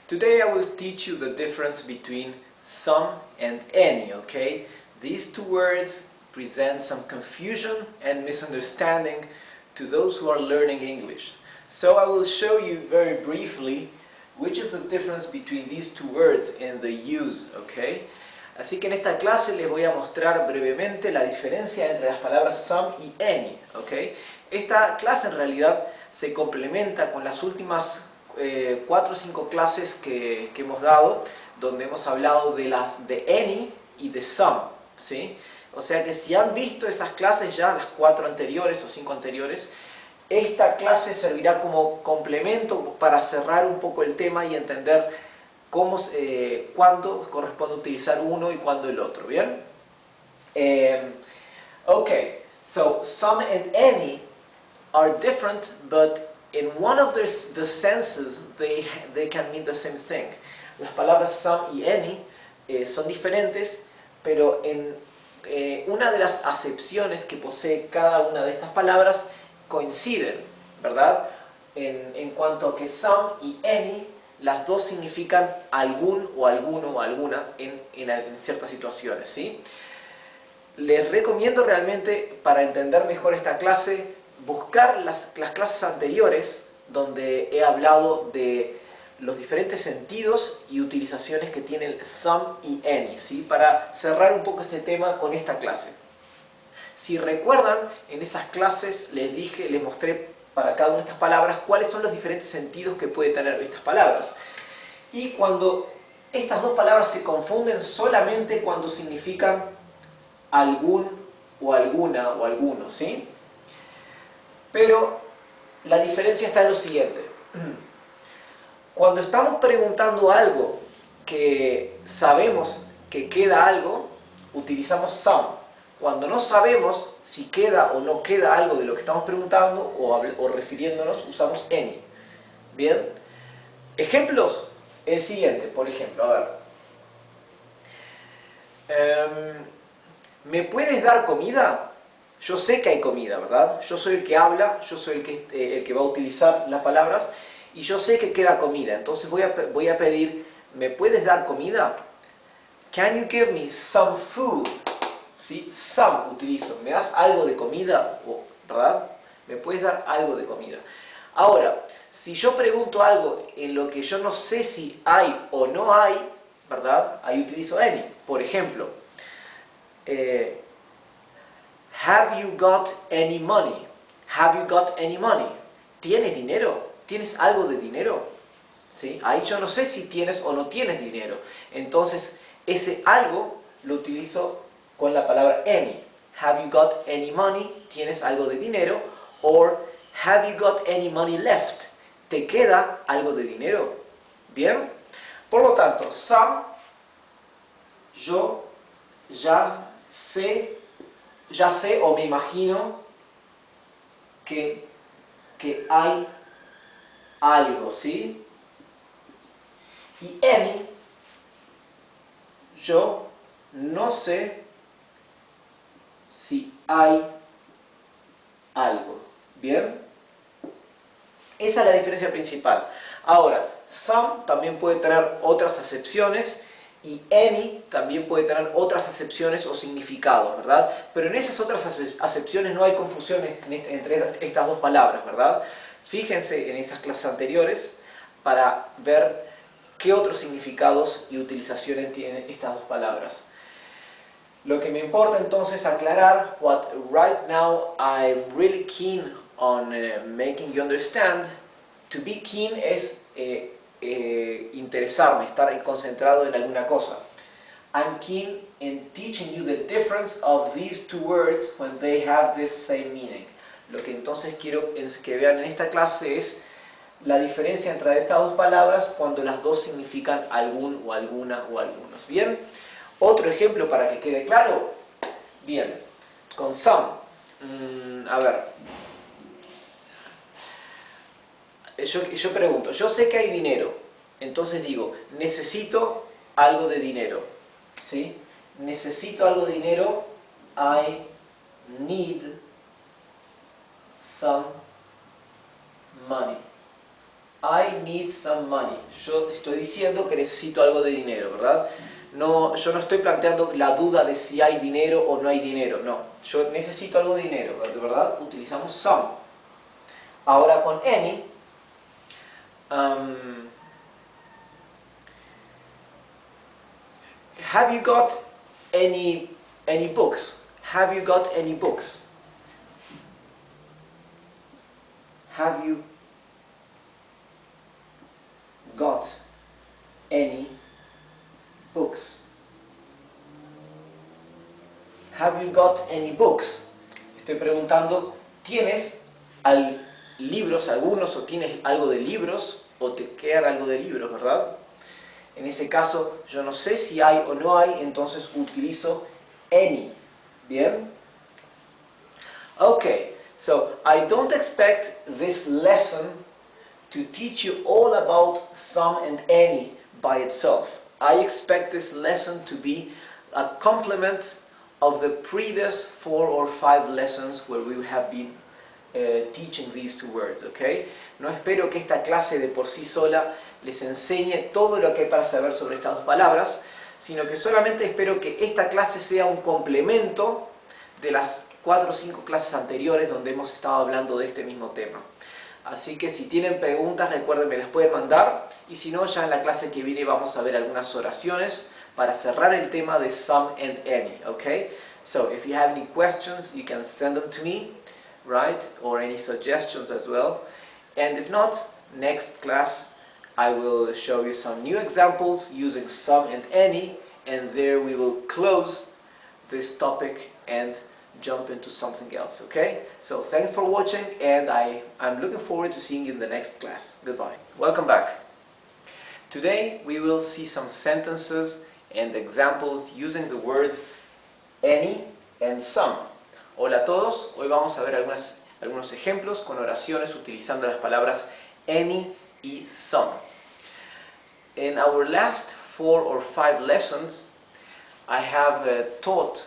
Today I will teach you the difference between some and any, okay? These two words present some confusion and misunderstanding to those who are learning English. So I will show you very briefly which is the difference between these two words in the use, okay? Así que en esta clase les voy a mostrar brevemente la diferencia entre las palabras some y any, okay? Esta clase en realidad se complementa con las últimas 4 o 5 clases que hemos dado, donde hemos hablado de any y de some, ¿sí? O sea que si han visto esas clases ya, las 4 anteriores o 5 anteriores, esta clase servirá como complemento para cerrar un poco el tema y entender cuándo corresponde utilizar uno y cuándo el otro, ¿bien? Okay, so some and any are different, but in one of the senses they can mean the same thing. Las palabras some y any son diferentes, pero en una de las acepciones que posee cada una de estas palabras coinciden, ¿verdad? En cuanto a que some y any, las dos significan algún o alguno o alguna en ciertas situaciones, ¿sí? les recomiendo realmente, para entender mejor esta clase, buscar las clases anteriores donde he hablado de los diferentes sentidos y utilizaciones que tienen some y any, ¿sí? Para cerrar un poco este tema con esta clase. Si recuerdan, en esas clases les mostré para cada una de estas palabras cuáles son los diferentes sentidos que puede tener estas palabras. Y cuando estas dos palabras se confunden solamente cuando significan algún o alguna o alguno, ¿sí? Pero la diferencia está en lo siguiente. Cuando estamos preguntando algo que sabemos que queda algo, utilizamos some. Cuando no sabemos si queda o no queda algo de lo que estamos preguntando o refiriéndonos, usamos any. ¿Bien? Ejemplos, el siguiente, por ejemplo, a ver. ¿Me puedes dar comida? Yo sé que hay comida, ¿verdad? Yo soy el que habla, yo soy el que va a utilizar las palabras y yo sé que queda comida. Entonces voy a pedir, ¿me puedes dar comida? Can you give me some food? ¿Sí? Some utilizo. ¿Me das algo de comida? ¿Verdad? ¿Me puedes dar algo de comida? Ahora, si yo pregunto algo en lo que yo no sé si hay o no hay, ¿verdad? Ahí utilizo any. Por ejemplo, have you got any money? Have you got any money? ¿Tienes dinero? ¿Tienes algo de dinero? ¿Sí? Ahí yo no sé si tienes o no tienes dinero. Entonces, ese algo lo utilizo con la palabra any. Have you got any money? ¿Tienes algo de dinero? Or, have you got any money left? ¿Te queda algo de dinero? ¿Bien? Por lo tanto, some, yo ya sé o me imagino que hay algo, ¿sí? Y any, yo no sé si hay algo. ¿Bien? Esa es la diferencia principal. Ahora, some también puede tener otras acepciones y any también puede tener otras acepciones o significados, ¿verdad? Pero en esas otras acepciones no hay confusión entre estas dos palabras, ¿verdad? Fíjense en esas clases anteriores para ver qué otros significados y utilizaciones tienen estas dos palabras. Lo que me importa entonces aclarar, what right now I'm really keen on making you understand. To be keen es interesarme, estar concentrado en alguna cosa. I'm keen in teaching you the difference of these two words when they have this same meaning. Lo que entonces quiero que vean en esta clase es la diferencia entre estas dos palabras cuando las dos significan algún o alguna o algunos. ¿Bien? Otro ejemplo para que quede claro. Bien, con some. A ver. Yo pregunto, yo sé que hay dinero. Entonces digo, necesito algo de dinero. ¿Sí? Necesito algo de dinero. I need some money. I need some money. Yo estoy diciendo que necesito algo de dinero, ¿verdad? No, yo no estoy planteando la duda de si hay dinero o no hay dinero, no. Yo necesito algo de dinero, ¿verdad? Utilizamos some. Ahora con any, have you got any books? Have you got any books? Have you got any books? Have you got any books? Estoy preguntando, ¿tienes libros algunos o tienes algo de libros o te queda algo de libros, ¿verdad? En ese caso, yo no sé si hay o no hay, entonces utilizo any. ¿Bien? Okay, so I don't expect this lesson to teach you all about some and any by itself. I expect this lesson to be a complement of the previous 4 or 5 lessons where we have been teaching these two words, okay? No espero que esta clase de por sí sola les enseñe todo lo que hay para saber sobre estas dos palabras, sino que solamente espero que esta clase sea un complemento de las 4 o 5 clases anteriores donde hemos estado hablando de este mismo tema. Así que si tienen preguntas, recuerden, me las pueden mandar, y si no, ya en la clase que viene vamos a ver algunas oraciones para cerrar el tema de some and any, okay? So if you have any questions, you can send them to me, right? Or any suggestions as well. And if not, next class I will show you some new examples using some and any, and there we will close this topic and jump into something else, okay? So thanks for watching, and I'm looking forward to seeing you in the next class. Goodbye. Welcome back. Today we will see some sentences and examples using the words any and some. Hola a todos, hoy vamos a ver algunos ejemplos con oraciones utilizando las palabras any y some. In our last 4 or 5 lessons, I have taught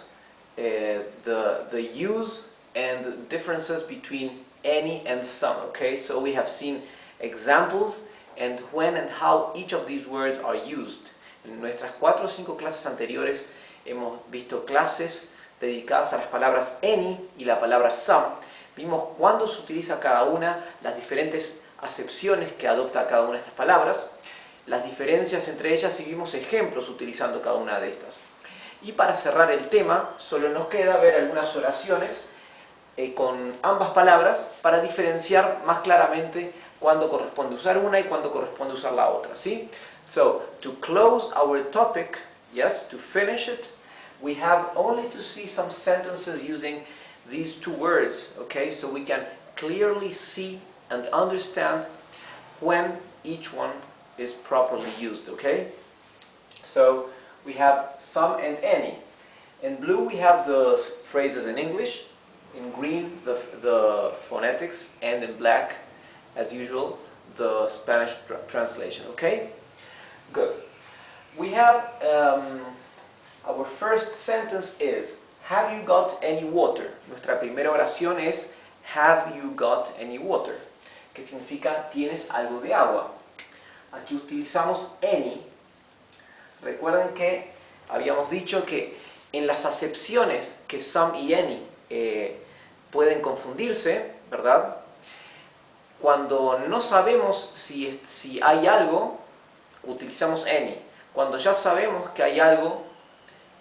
the use and differences between any and some, okay? So we have seen examples and when and how each of these words are used. En nuestras 4 o 5 clases anteriores hemos visto clases dedicadas a las palabras any y la palabra some. Vimos cuándo se utiliza cada una, las diferentes acepciones que adopta cada una de estas palabras, las diferencias entre ellas, y vimos ejemplos utilizando cada una de estas. Y para cerrar el tema, solo nos queda ver algunas oraciones con ambas palabras para diferenciar más claramente cuándo corresponde usar una y cuándo corresponde usar la otra, ¿sí? So, to close our topic, yes, to finish it, we have only to see some sentences using these 2 words, okay? So we can clearly see and understand when each one is properly used, okay? So, we have some and any. In blue we have the phrases in English, in green the phonetics, and in black, as usual, the Spanish translation, okay? Good. We have, our first sentence is, have you got any water? Nuestra primera oración es, have you got any water? Que significa, ¿tienes algo de agua? Aquí utilizamos any. Recuerden que habíamos dicho que en las acepciones que some y any pueden confundirse, ¿verdad? Cuando no sabemos si hay algo, utilizamos any. Cuando ya sabemos que hay algo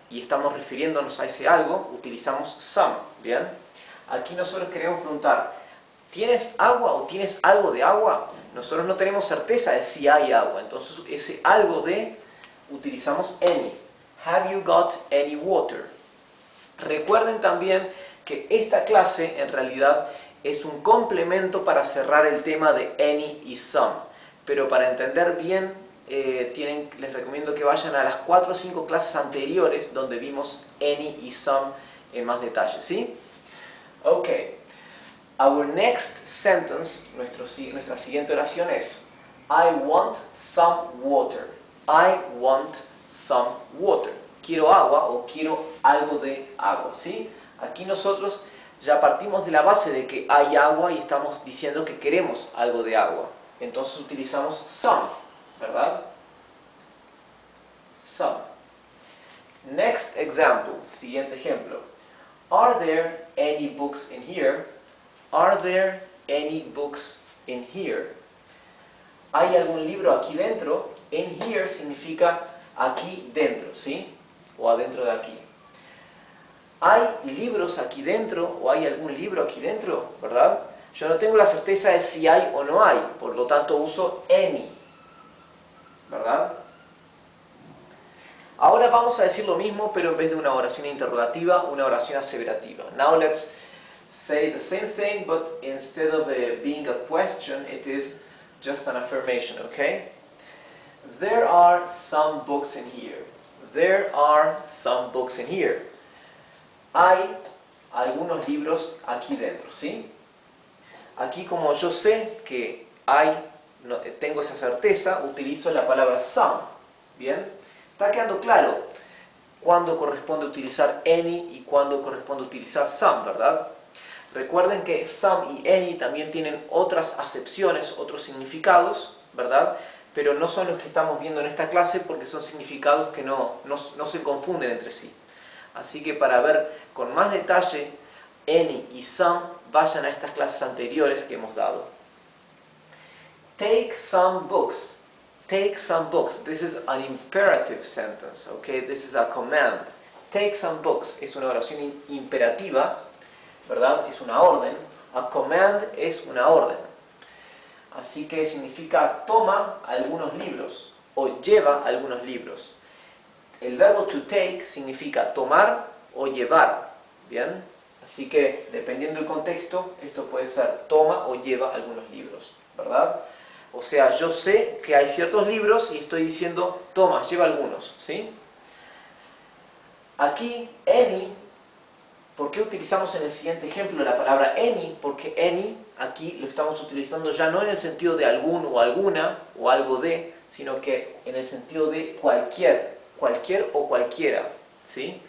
y estamos refiriéndonos a ese algo, utilizamos some, ¿bien? Aquí nosotros queremos preguntar, ¿tienes agua o tienes algo de agua? Nosotros no tenemos certeza de si hay agua, entonces ese algo de utilizamos any. Have you got any water? Recuerden también que esta clase en realidad es un complemento para cerrar el tema de any y some. Pero para entender bien, les recomiendo que vayan a las 4 o 5 clases anteriores donde vimos any y some en más detalle, ¿sí? Ok. Our next sentence, nuestra siguiente oración es I want some water. I want some water. Quiero agua o quiero algo de agua, ¿sí? Aquí nosotros ya partimos de la base de que hay agua y estamos diciendo que queremos algo de agua. Entonces utilizamos some, ¿verdad? Some. Next example, siguiente ejemplo. Are there any books in here? Are there any books in here? ¿Hay algún libro aquí dentro? In here significa aquí dentro, ¿sí? O adentro de aquí. ¿Hay libros aquí dentro o hay algún libro aquí dentro? ¿Verdad? Yo no tengo la certeza de si hay o no hay, por lo tanto uso any. ¿Verdad? Ahora vamos a decir lo mismo, pero en vez de una oración interrogativa, una oración aseverativa. Now let's say the same thing, but instead of being a question, it is just an affirmation, okay? There are some books in here. There are some books in here. Hay algunos libros aquí dentro, ¿sí? Aquí, como yo sé que tengo esa certeza, utilizo la palabra some, ¿bien? Está quedando claro cuándo corresponde utilizar any y cuándo corresponde utilizar some, ¿verdad? Recuerden que some y any también tienen otras acepciones, otros significados, ¿verdad? Pero no son los que estamos viendo en esta clase porque son significados que no se confunden entre sí. Así que para ver con más detalle any y some, vayan a estas clases anteriores que hemos dado. Take some books. Take some books. This is an imperative sentence, okay? This is a command. Take some books es una oración imperativa, ¿verdad? Es una orden. A command es una orden. Así que significa toma algunos libros o lleva algunos libros. El verbo to take significa tomar o llevar, ¿bien? Así que dependiendo del contexto, esto puede ser toma o lleva algunos libros, ¿verdad? O sea, yo sé que hay ciertos libros y estoy diciendo, toma, lleva algunos, ¿sí? Aquí, any, ¿por qué utilizamos en el siguiente ejemplo la palabra any? Porque any, aquí lo estamos utilizando ya no en el sentido de algún o alguna, o algo de, sino que en el sentido de cualquier o cualquiera, ¿sí?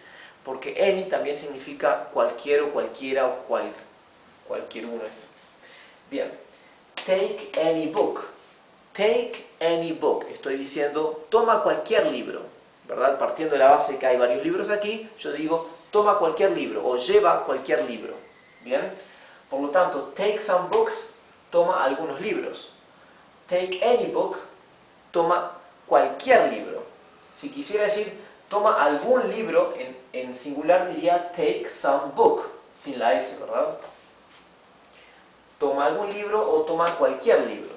Porque any también significa cualquier o cualquiera o cualquier uno. Bien, take any book. Take any book. Estoy diciendo, toma cualquier libro, ¿verdad? Partiendo de la base de que hay varios libros aquí, yo digo, toma cualquier libro o lleva cualquier libro. ¿Bien? Por lo tanto, take some books, toma algunos libros. Take any book, toma cualquier libro. Si quisiera decir, toma algún libro, en singular diría take some book, sin la S, ¿verdad? Toma algún libro o toma cualquier libro.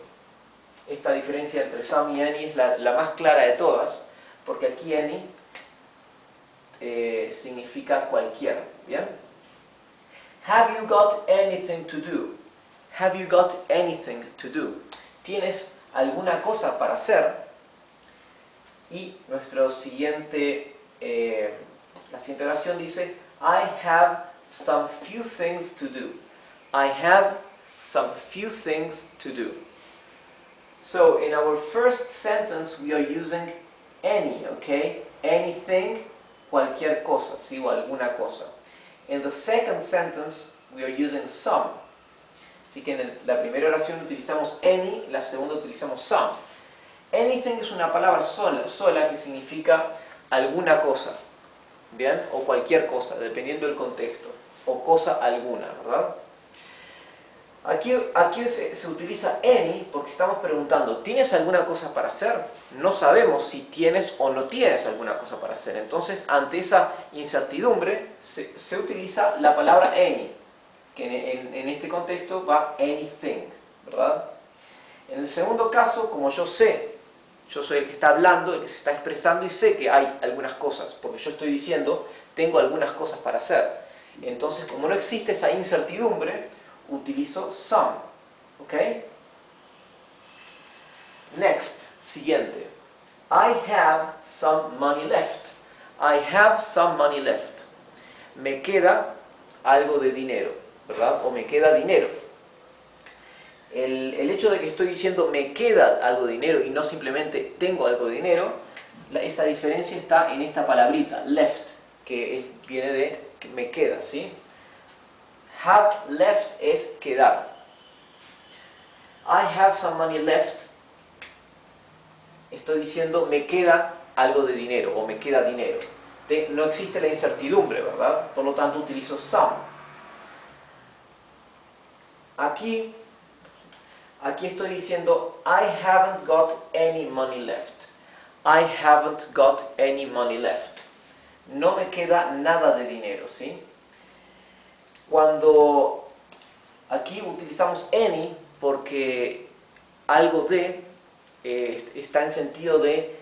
Esta diferencia entre some y any es la más clara de todas, porque aquí any significa cualquier, ¿bien? Have you got anything to do? Have you got anything to do? ¿Tienes alguna cosa para hacer? Y nuestro siguiente, la siguiente oración dice, I have some few things to do. I have some few things to do. So in our first sentence we are using any, okay? Anything, cualquier cosa, ¿sí? O alguna cosa. In the second sentence we are using some. Así que en la primera oración utilizamos any, la segunda utilizamos some. Anything es una palabra sola que significa alguna cosa, ¿bien? O cualquier cosa, dependiendo del contexto. O cosa alguna, ¿verdad? Aquí se utiliza any porque estamos preguntando, ¿tienes alguna cosa para hacer? No sabemos si tienes o no tienes alguna cosa para hacer. Entonces, ante esa incertidumbre, se utiliza la palabra any, que en este contexto va anything, ¿verdad? En el segundo caso, como yo sé, yo soy el que está hablando, el que se está expresando y sé que hay algunas cosas, porque yo estoy diciendo, tengo algunas cosas para hacer. Entonces, como no existe esa incertidumbre, utilizo some, ¿ok? Next, siguiente. I have some money left. I have some money left. Me queda algo de dinero, ¿verdad? O me queda dinero. El hecho de que estoy diciendo me queda algo de dinero y no simplemente tengo algo de dinero, esa diferencia está en esta palabrita, left, que viene de que me queda, ¿sí? Have left es quedar. I have some money left. Estoy diciendo me queda algo de dinero o me queda dinero. No existe la incertidumbre, ¿verdad? Por lo tanto utilizo some. Aquí estoy diciendo I haven't got any money left. I haven't got any money left. No me queda nada de dinero, ¿sí? Cuando aquí utilizamos any porque algo de está en sentido de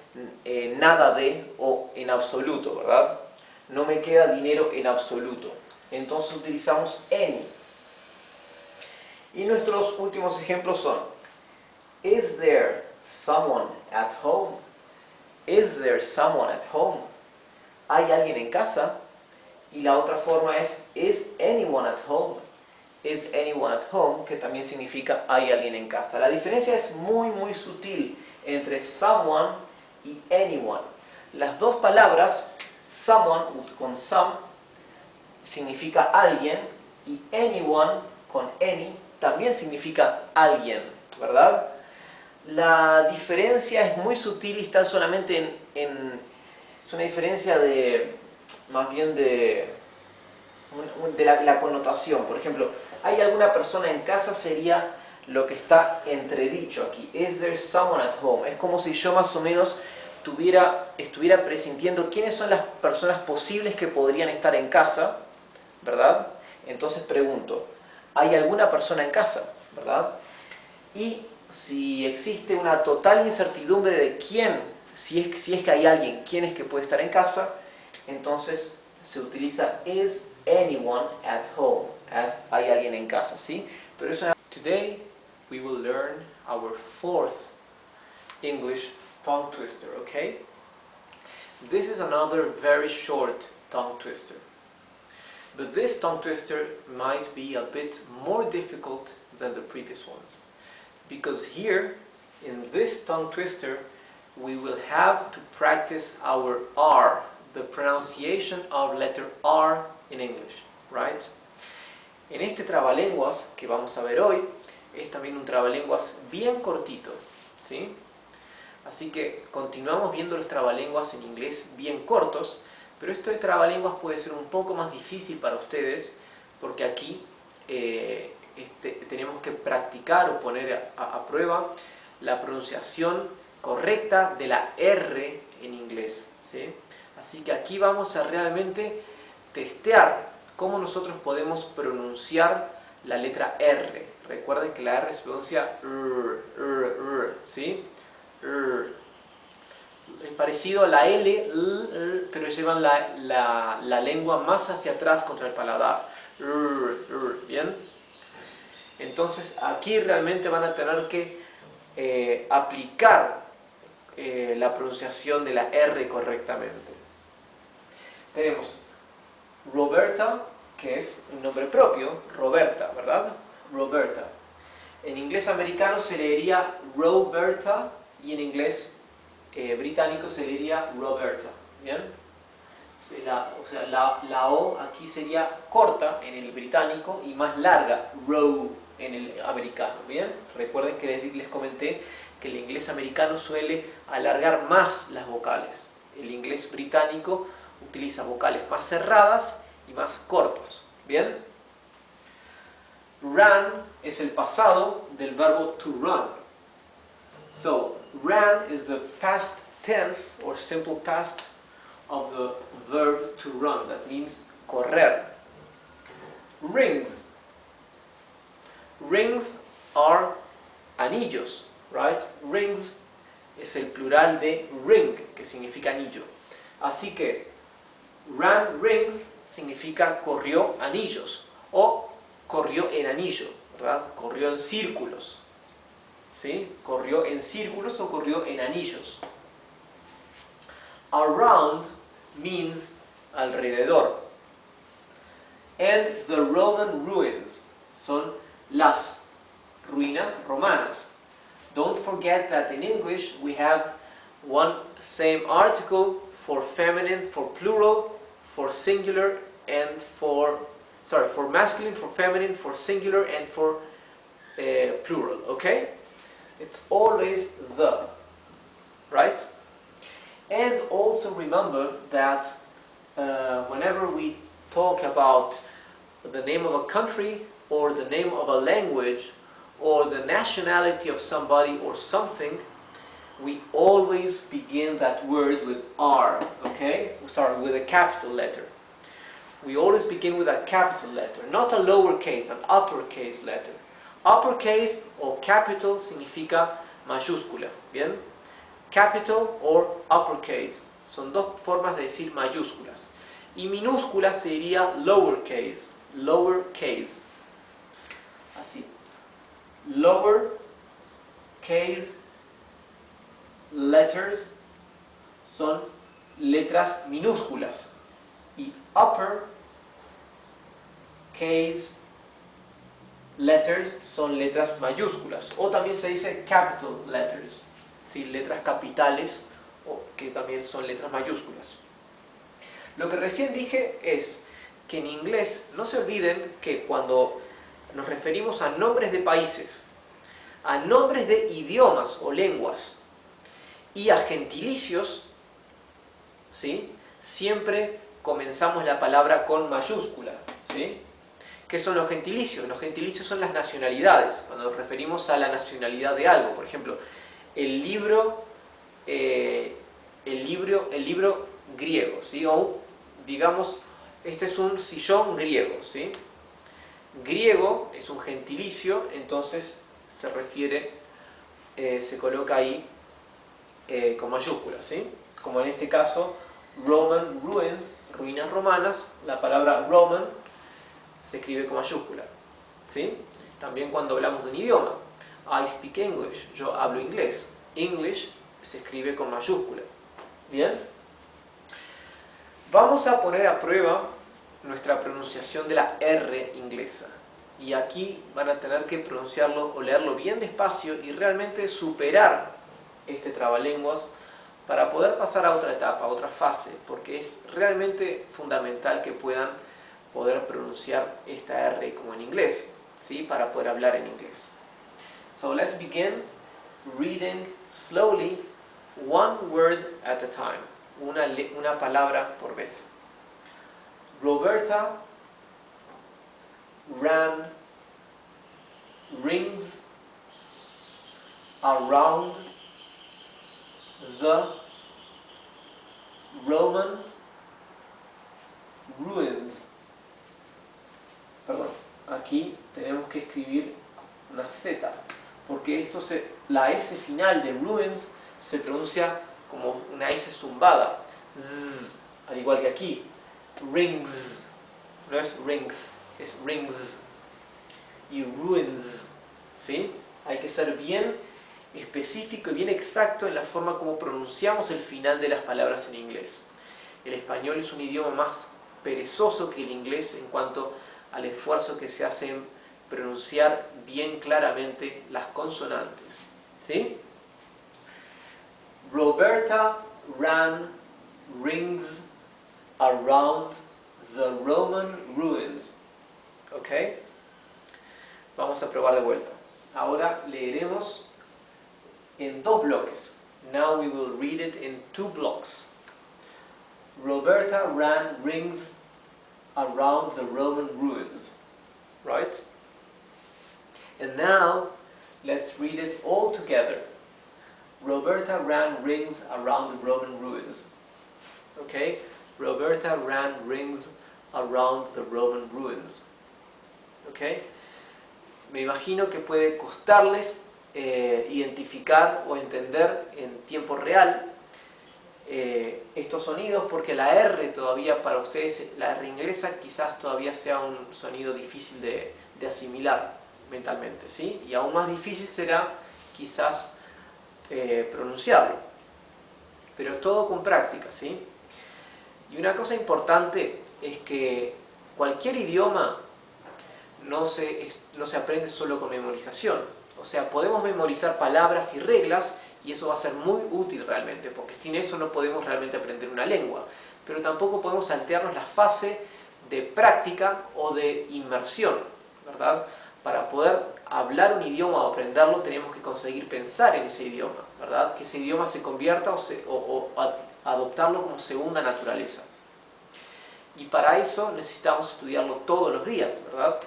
nada de o en absoluto, ¿verdad? No me queda dinero en absoluto. Entonces utilizamos any. Y nuestros últimos ejemplos son Is there someone at home? Is there someone at home? ¿Hay alguien en casa? Y la otra forma es Is anyone at home? Is anyone at home, que también significa hay alguien en casa. La diferencia es muy sutil entre someone y anyone. Las dos palabras, someone con some, significa alguien, y anyone con any también significa alguien, ¿verdad? La diferencia es muy sutil y está solamente es una diferencia de más bien de la connotación. Por ejemplo, ¿hay alguna persona en casa? Sería lo que está entredicho aquí. Is there someone at home? Es como si yo más o menos estuviera presintiendo quiénes son las personas posibles que podrían estar en casa, ¿verdad? Entonces pregunto, ¿hay alguna persona en casa? ¿Verdad? Y si existe una total incertidumbre de quién, si es que hay alguien, quién es que puede estar en casa, entonces se utiliza is anyone at home, hay alguien en casa, ¿sí? Pero eso Today we will learn our fourth English tongue twister, okay? This is another very short tongue twister. But this tongue twister might be a bit more difficult than the previous ones. Because here, in this tongue twister, we will have to practice our R, the pronunciation of letter R in English, right? En este trabalenguas que vamos a ver hoy, es también un trabalenguas bien cortito, ¿sí? Así que continuamos viendo los trabalenguas en inglés bien cortos, pero este trabalenguas puede ser un poco más difícil para ustedes, porque aquí tenemos que practicar o poner a prueba la pronunciación correcta de la R en inglés, ¿sí? Así que aquí vamos a realmente testear cómo nosotros podemos pronunciar la letra R. Recuerden que la R se pronuncia ¿sí? Es parecido a la L, pero llevan la lengua más hacia atrás contra el paladar. ¿Bien? Entonces aquí realmente van a tener que aplicar la pronunciación de la R correctamente. Tenemos Roberta, que es un nombre propio, Roberta, ¿verdad? Roberta. En inglés americano se leería Roberta y en inglés británico se leería Roberta. ¿Bien? La O aquí sería corta en el británico y más larga, Row, en el americano. ¿Bien? Recuerden que les comenté que el inglés americano suele alargar más las vocales. El inglés británico utiliza vocales más cerradas y más cortas. ¿Bien? Ran es el pasado del verbo to run. So, ran is the past tense or simple past of the verb to run. That means correr. Rings. Rings are anillos, right? Rings es el plural de ring, que significa anillo. Así que ran rings significa corrió anillos o corrió en anillo, ¿verdad? Corrió en círculos, ¿sí? Corrió en círculos o corrió en anillos. Around means alrededor. And the Roman ruins son las ruinas romanas. Don't forget that in English we have one same article for feminine, for plural, for singular, and for masculine, for feminine, for singular, and for plural, okay? It's always the, right? And also remember that whenever we talk about the name of a country or the name of a language or the nationality of somebody or something, we always begin that word with R, okay? Sorry, with a capital letter. We always begin with a capital letter, not a lowercase, an uppercase letter. Uppercase o capital significa mayúscula, ¿bien? Capital or uppercase son dos formas de decir mayúsculas. Y minúscula sería lowercase, lowercase. Así. Lowercase letters son letras minúsculas y upper case letters son letras mayúsculas, o también se dice capital letters, ¿sí? Letras capitales, o que también son letras mayúsculas. Lo que recién dije es que en inglés no se olviden que cuando nos referimos a nombres de países, a nombres de idiomas o lenguas y a gentilicios, ¿sí? Siempre comenzamos la palabra con mayúscula, ¿sí? ¿Qué son los gentilicios? Los gentilicios son las nacionalidades, cuando nos referimos a la nacionalidad de algo. Por ejemplo, el libro griego, ¿sí? O digamos, este es un sillón griego, ¿sí? Griego es un gentilicio, entonces se refiere, se coloca ahí con mayúsculas, ¿sí? Como en este caso, Roman ruins, ruinas romanas, la palabra Roman se escribe con mayúscula, ¿sí? También cuando hablamos de un idioma, I speak English, yo hablo inglés. English se escribe con mayúscula. ¿Bien? Vamos a poner a prueba nuestra pronunciación de la R inglesa. Y aquí van a tener que pronunciarlo o leerlo bien despacio y realmente superar este trabalenguas para poder pasar a otra etapa, a otra fase, porque es realmente fundamental que puedan poder pronunciar esta R como en inglés, ¿sí? Para poder hablar en inglés. So let's begin reading slowly, one word at a time, una palabra por vez. Roberta ran rings around the Roman ruins. Perdón, aquí tenemos que escribir una Z, porque la S final de ruins se pronuncia como una S zumbada, z, al igual que aquí, rings, no es rings, es rings, y ruins, ¿sí? Hay que ser bien específico y bien exacto en la forma como pronunciamos el final de las palabras en inglés. El español es un idioma más perezoso que el inglés en cuanto al esfuerzo que se hace en pronunciar bien claramente las consonantes, ¿sí? Roberta ran rings around the Roman ruins. ¿Ok? Vamos a probar de vuelta. Ahora leeremos en dos bloques. Now we will read it in two blocks. Roberta ran rings around the Roman ruins. Right? And now let's read it all together. Roberta ran rings around the Roman ruins. Okay? Roberta ran rings around the Roman ruins. Okay? Me imagino que puede costarles identificar o entender en tiempo real estos sonidos, porque la R todavía para ustedes, la R inglesa quizás todavía sea un sonido difícil de asimilar mentalmente, ¿sí? Y aún más difícil será quizás pronunciarlo, pero todo con práctica, ¿sí? Y una cosa importante es que cualquier idioma no se aprende solo con memorización. O sea, podemos memorizar palabras y reglas y eso va a ser muy útil realmente, porque sin eso no podemos realmente aprender una lengua. Pero tampoco podemos saltearnos la fase de práctica o de inmersión, ¿verdad? Para poder hablar un idioma o aprenderlo tenemos que conseguir pensar en ese idioma, ¿verdad? Que ese idioma se convierta o adoptarlo como segunda naturaleza. Y para eso necesitamos estudiarlo todos los días, ¿verdad?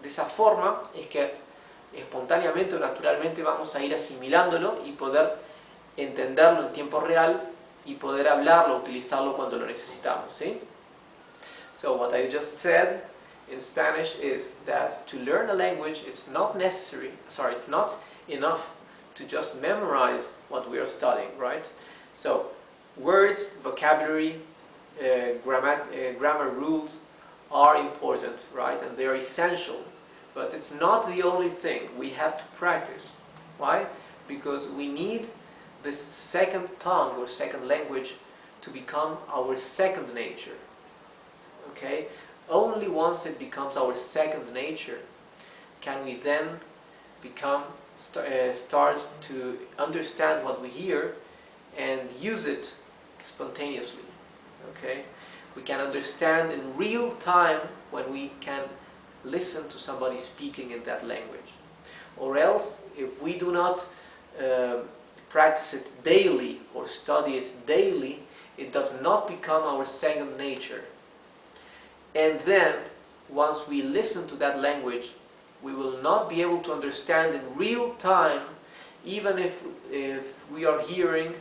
De esa forma es que espontáneamente o naturalmente vamos a ir asimilándolo y poder entenderlo en tiempo real y poder hablarlo, utilizarlo cuando lo necesitamos, ¿sí? So what I just said in Spanish is that to learn a language it's not enough to just memorize what we are studying, right? So words, vocabulary, grammar rules are important, right? And they are essential. But it's not the only thing. We have to practice. Why? Because we need this second tongue or second language to become our second nature. Okay? Only once it becomes our second nature can we then start to understand what we hear and use it spontaneously. Okay? We can understand in real time when we can listen to somebody speaking in that language. Or else, if we do not practice it daily or study it daily, It does not become our second nature. And then, once we listen to that language, we will not be able to understand in real time, even if we are hearing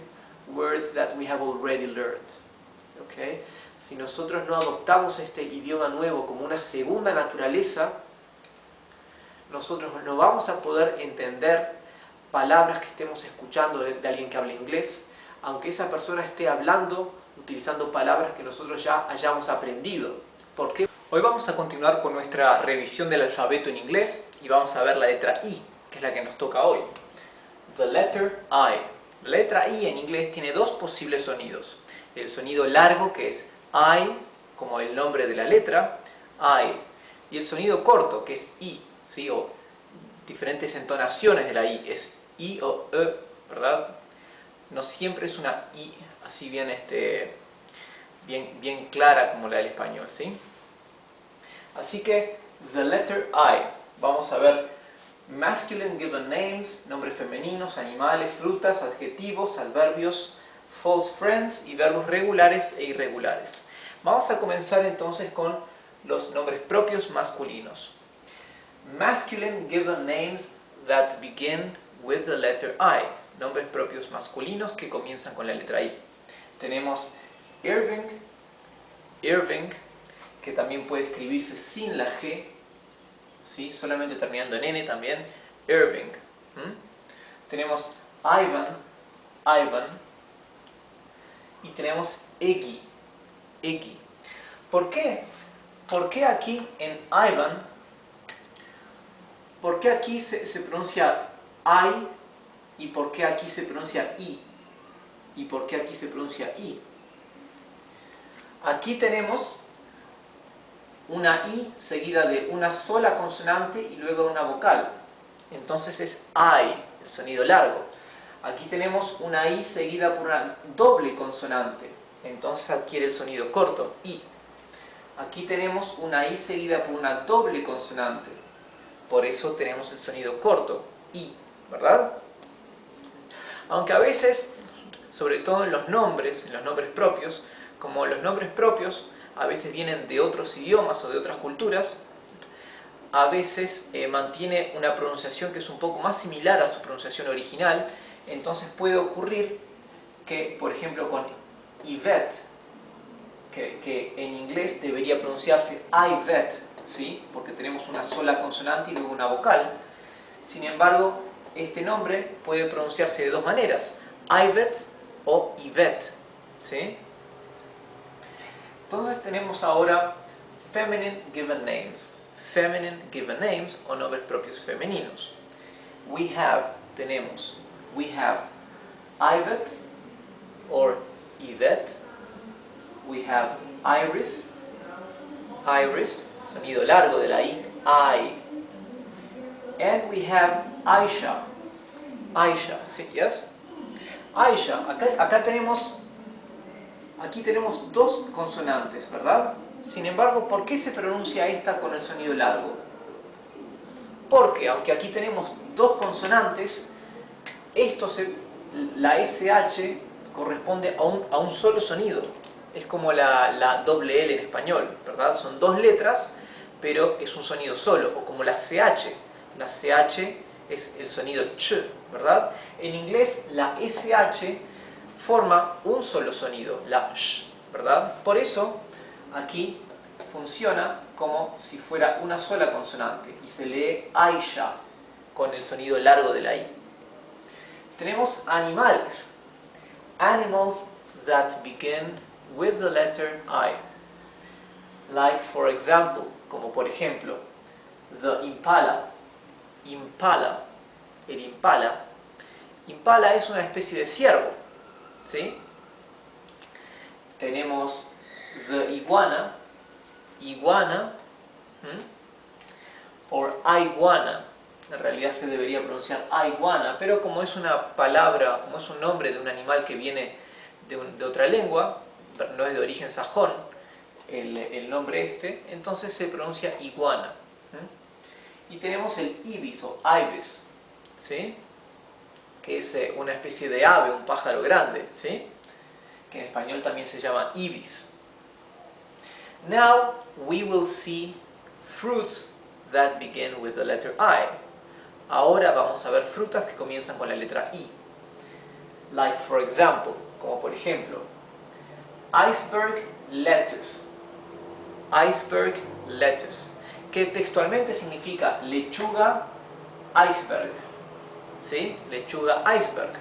words that we have already learned. Okay? Si nosotros no adoptamos este idioma nuevo como una segunda naturaleza, nosotros no vamos a poder entender palabras que estemos escuchando de alguien que habla inglés, aunque esa persona esté hablando, utilizando palabras que nosotros ya hayamos aprendido. ¿Por qué? Hoy vamos a continuar con nuestra revisión del alfabeto en inglés y vamos a ver la letra I, que es la que nos toca hoy. The letter I. La letra I en inglés tiene dos posibles sonidos. El sonido largo, que es I, como el nombre de la letra, I. Y el sonido corto, que es I, ¿sí? O diferentes entonaciones de la I, es I o E, ¿verdad? No siempre es una I así bien, bien clara como la del español, ¿sí? Así que, the letter I. Vamos a ver masculine given names, nombres femeninos, animales, frutas, adjetivos, adverbios, false friends y verbos regulares e irregulares. Vamos a comenzar entonces con los nombres propios masculinos. Masculine given names that begin with the letter I. Nombres propios masculinos que comienzan con la letra I. Tenemos Irving, que también puede escribirse sin la G, ¿sí? Solamente terminando en N también, Irving. Tenemos Ivan, y tenemos Eggy. ¿Por qué? ¿Por qué aquí en Ivan, por qué aquí se pronuncia I y por qué aquí se pronuncia I? ¿Y por qué aquí se pronuncia I? Aquí tenemos una I seguida de una sola consonante y luego una vocal. Entonces es I, el sonido largo. Aquí tenemos una I seguida por una doble consonante. Entonces adquiere el sonido corto, I. Aquí tenemos una I seguida por una doble consonante. Por eso tenemos el sonido corto, I, ¿verdad? Aunque a veces, sobre todo en los nombres propios, como los nombres propios a veces vienen de otros idiomas o de otras culturas, a veces mantiene una pronunciación que es un poco más similar a su pronunciación original. Entonces puede ocurrir que, por ejemplo, con Yvette, que en inglés debería pronunciarse Ivette, ¿sí? Porque tenemos una sola consonante y luego una vocal. Sin embargo, este nombre puede pronunciarse de dos maneras, Ivette o Yvette, ¿sí? Entonces tenemos ahora feminine given names o nombres propios femeninos. We have Ivette or Yvette. We have Iris, sonido largo de la I, and we have Aisha, ¿sí? Yes? Aisha, aquí tenemos dos consonantes, ¿verdad? Sin embargo, ¿por qué se pronuncia esta con el sonido largo? Porque, aunque aquí tenemos dos consonantes, la SH corresponde a un solo sonido. Es como la doble L en español, ¿verdad? Son dos letras, pero es un sonido solo. O como la CH. La CH es el sonido ch, ¿verdad? En inglés, la SH forma un solo sonido, la sh, ¿verdad? Por eso, aquí funciona como si fuera una sola consonante y se lee Aisha con el sonido largo de la I. Tenemos animales. Animals that begin with the letter I. Like, for example, como por ejemplo, the impala. El impala. Impala es una especie de ciervo, ¿sí? Tenemos the iguana, o iguana. En realidad se debería pronunciar iguana, pero como es una palabra, como es un nombre de un animal que viene de otra lengua, no es de origen sajón, el nombre entonces se pronuncia iguana. Y tenemos el ibis o ibis, ¿sí? Que es una especie de ave, un pájaro grande, ¿sí? que en español también se llama ibis. Now we will see fruits that begin with the letter I. Ahora vamos a ver frutas que comienzan con la letra I. Like for example, como por ejemplo, iceberg lettuce. Iceberg lettuce, que textualmente significa lechuga iceberg. ¿Sí? Lechuga iceberg.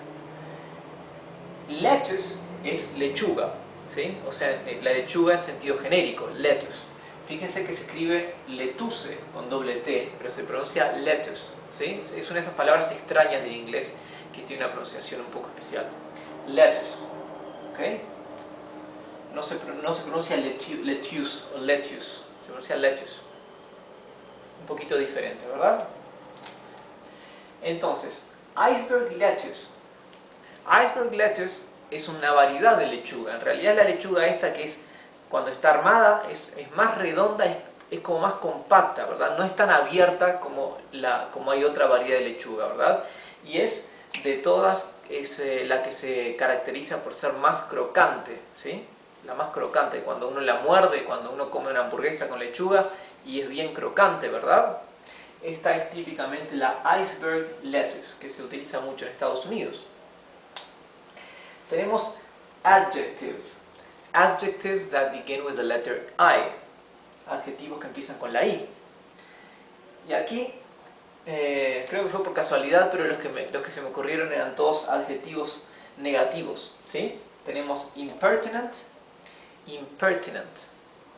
Lettuce es lechuga, ¿sí? O sea, la lechuga en sentido genérico, lettuce. Fíjense que se escribe lettuce con doble T, pero se pronuncia lettuce, ¿sí? Es una de esas palabras extrañas del inglés que tiene una pronunciación un poco especial. Lettuce, ¿ok? No se pronuncia lettuce o lettuce, se pronuncia lettuce. Un poquito diferente, ¿verdad? Entonces, iceberg lettuce. Iceberg lettuce es una variedad de lechuga. En realidad la lechuga esta, que es cuando está armada, es más redonda, es como más compacta, ¿verdad? No es tan abierta como hay otra variedad de lechuga, ¿verdad? Y es de todas, es la que se caracteriza por ser más crocante, ¿sí? La más crocante, cuando uno la muerde, cuando uno come una hamburguesa con lechuga y es bien crocante, ¿verdad? Esta es típicamente la iceberg lettuce, que se utiliza mucho en Estados Unidos. Tenemos adjectives. Adjectives that begin with the letter I. Adjetivos que empiezan con la I. Y aquí, creo que fue por casualidad, pero los que se me ocurrieron eran todos adjetivos negativos, ¿sí? Tenemos impertinent,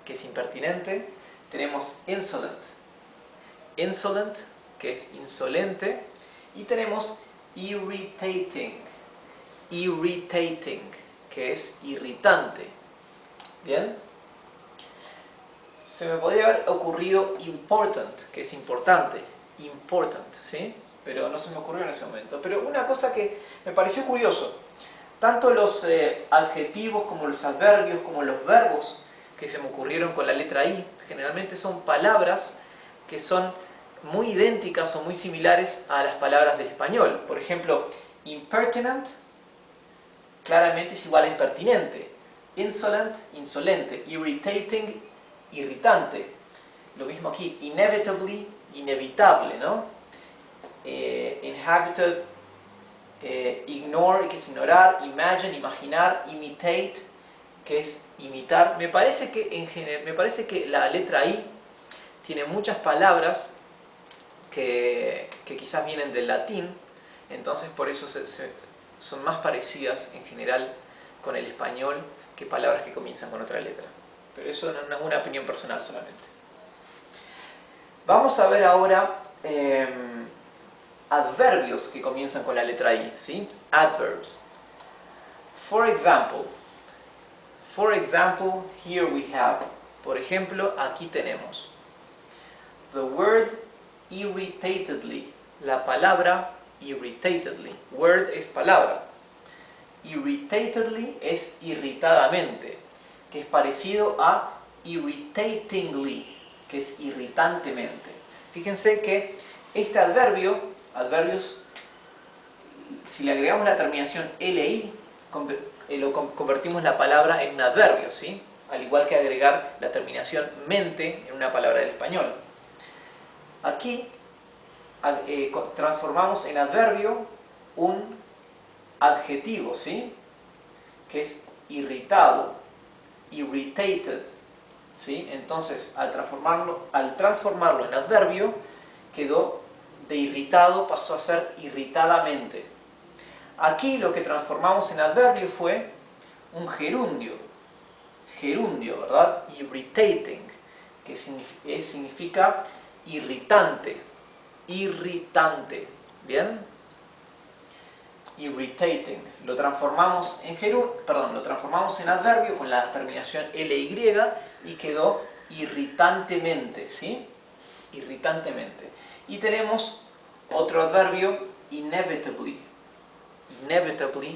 que es impertinente. Tenemos insolent, que es insolente. Y tenemos irritating, que es irritante. ¿Bien? Se me podría haber ocurrido important, que es importante, ¿sí? Pero no se me ocurrió en ese momento. Pero una cosa que me pareció curioso, tanto los adjetivos como los adverbios, como los verbos que se me ocurrieron con la letra I, generalmente son palabras que son muy idénticas o muy similares a las palabras del español. Por ejemplo, impertinent claramente es igual a impertinente. Insolent, insolente. Irritating, irritante. Lo mismo aquí. Inevitably, inevitable, ¿no? Inhabited, ignore, que es ignorar. Imagine, imaginar. Imitate, que es imitar. Me parece que la letra I tiene muchas palabras que quizás vienen del latín, entonces por eso son más parecidas en general con el español que palabras que comienzan con otra letra. Pero eso no es una opinión personal solamente. Vamos a ver ahora adverbios que comienzan con la letra I, ¿sí? Adverbs. For example, here we have, por ejemplo, aquí tenemos the word irritatedly, la palabra irritatedly. Word es palabra. Irritatedly es irritadamente, que es parecido a irritatingly, que es irritantemente. Fíjense que este adverbios, si le agregamos la terminación li, convertimos la palabra en un adverbio, ¿sí? Al igual que agregar la terminación mente en una palabra del español. Aquí transformamos en adverbio un adjetivo, ¿sí? Que es irritado, irritated, ¿sí? Entonces, al transformarlo en adverbio, quedó de irritado, pasó a ser irritadamente. Aquí lo que transformamos en adverbio fue un gerundio, ¿verdad? Irritating, que significa irritante, ¿bien? Irritating. Lo transformamos en adverbio con la terminación ly y quedó irritantemente, ¿sí? Irritantemente. Y tenemos otro adverbio, inevitably,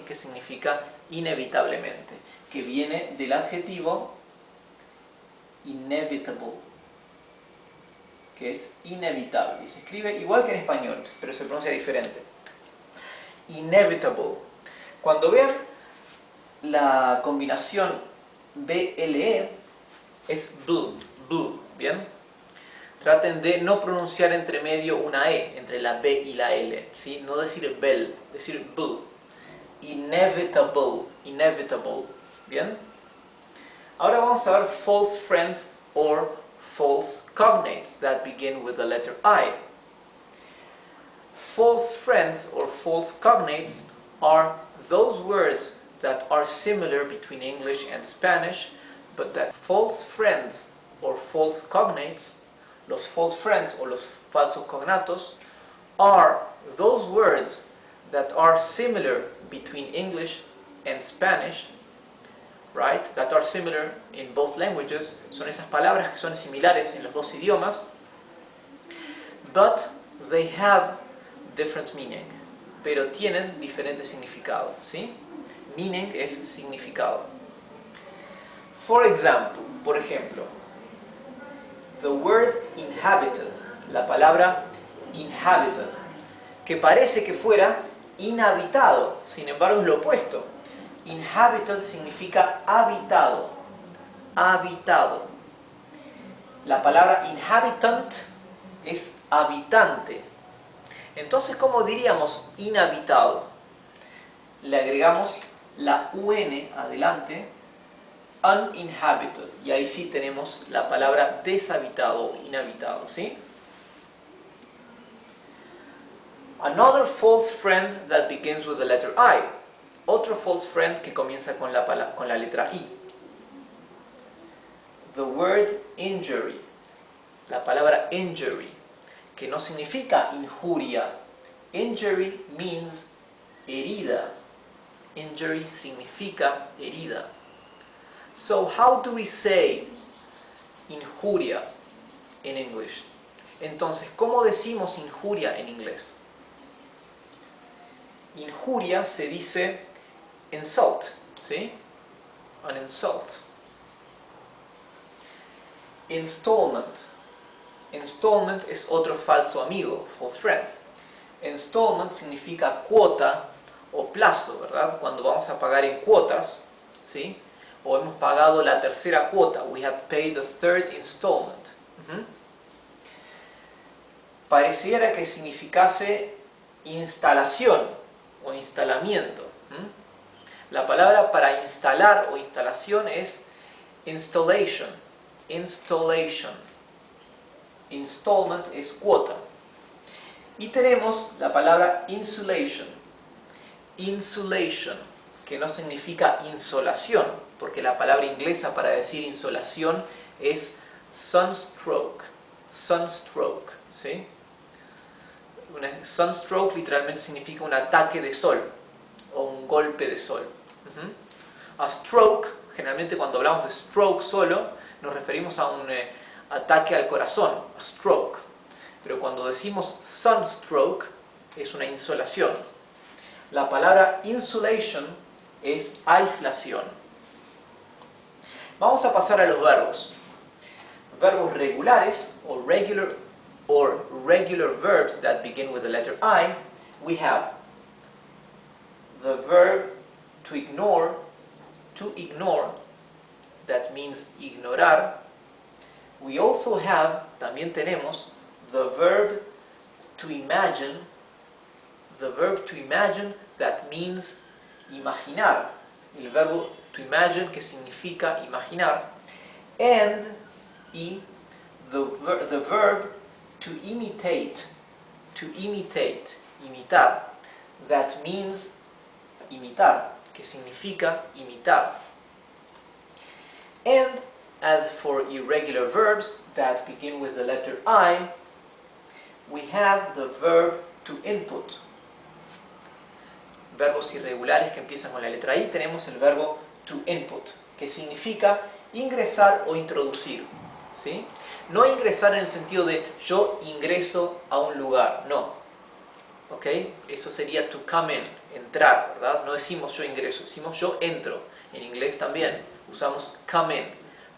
que significa inevitablemente, que viene del adjetivo inevitable, que es inevitable. Se escribe igual que en español, pero se pronuncia diferente. Inevitable. Cuando vean la combinación BLE es blue, blue, ¿bien? Traten de no pronunciar entre medio una E, entre la B y la L, ¿sí? No decir bell, decir blue. Inevitable, inevitable, ¿bien? Ahora vamos a ver false friends or false cognates that begin with the letter I. False friends or false cognates are those words that are similar between English and Spanish, but that false friends or false cognates, los false friends o los falsos cognatos, are those words that are similar between English and Spanish, right? That are similar in both languages. Son esas palabras que son similares en los dos idiomas, but they have different meaning, pero tienen diferente significado, ¿sí? Meaning es significado. For example, por ejemplo, the word inhabited, la palabra inhabited, que parece que fuera inhabitado, sin embargo es lo opuesto. Inhabited significa habitado, habitado. La palabra inhabitant es habitante. Entonces, ¿cómo diríamos inhabitado? Le agregamos la UN adelante, uninhabited, y ahí sí tenemos la palabra deshabitado o inhabitado, ¿sí? Another false friend that begins with the letter I. Otro false friend que comienza con la letra I. The word injury. La palabra injury, que no significa injuria. Injury means herida. Injury significa herida. So how do we say injuria in English? Entonces, ¿cómo decimos injuria en inglés? Injuria se dice insult, ¿sí? An insult. Installment. Installment es otro falso amigo, false friend. Installment significa cuota o plazo, ¿verdad? Cuando vamos a pagar en cuotas, ¿sí? O hemos pagado la tercera cuota. We have paid the third installment. Pareciera que significase instalación o instalamiento. La palabra para instalar o instalación es installation. Installation. Installment es cuota. Y tenemos la palabra insulation. Insulation, que no significa insolación, porque la palabra inglesa para decir insolación es sunstroke. Sunstroke, ¿sí? Sunstroke literalmente significa un ataque de sol o un golpe de sol. A stroke, generalmente cuando hablamos de stroke solo, nos referimos a un ataque al corazón, a stroke. Pero cuando decimos sunstroke, es una insolación. La palabra insulation es aislación. Vamos a pasar a los verbos. Verbos regulares o regular verbs that begin with the letter I. We have the verb to ignore, that means ignorar. We also have, también tenemos, the verb to imagine, that means imaginar. El verbo to imagine, que significa imaginar. And the verb to imitate, imitar, that means imitar, que significa imitar. And as for irregular verbs that begin with the letter I, we have the verb to input. Verbos irregulares que empiezan con la letra I, tenemos el verbo to input, que significa ingresar o introducir, ¿sí? No ingresar en el sentido de yo ingreso a un lugar, no. ¿Ok? Eso sería to come in, entrar, ¿verdad? No decimos yo ingreso, decimos yo entro. En inglés también usamos come in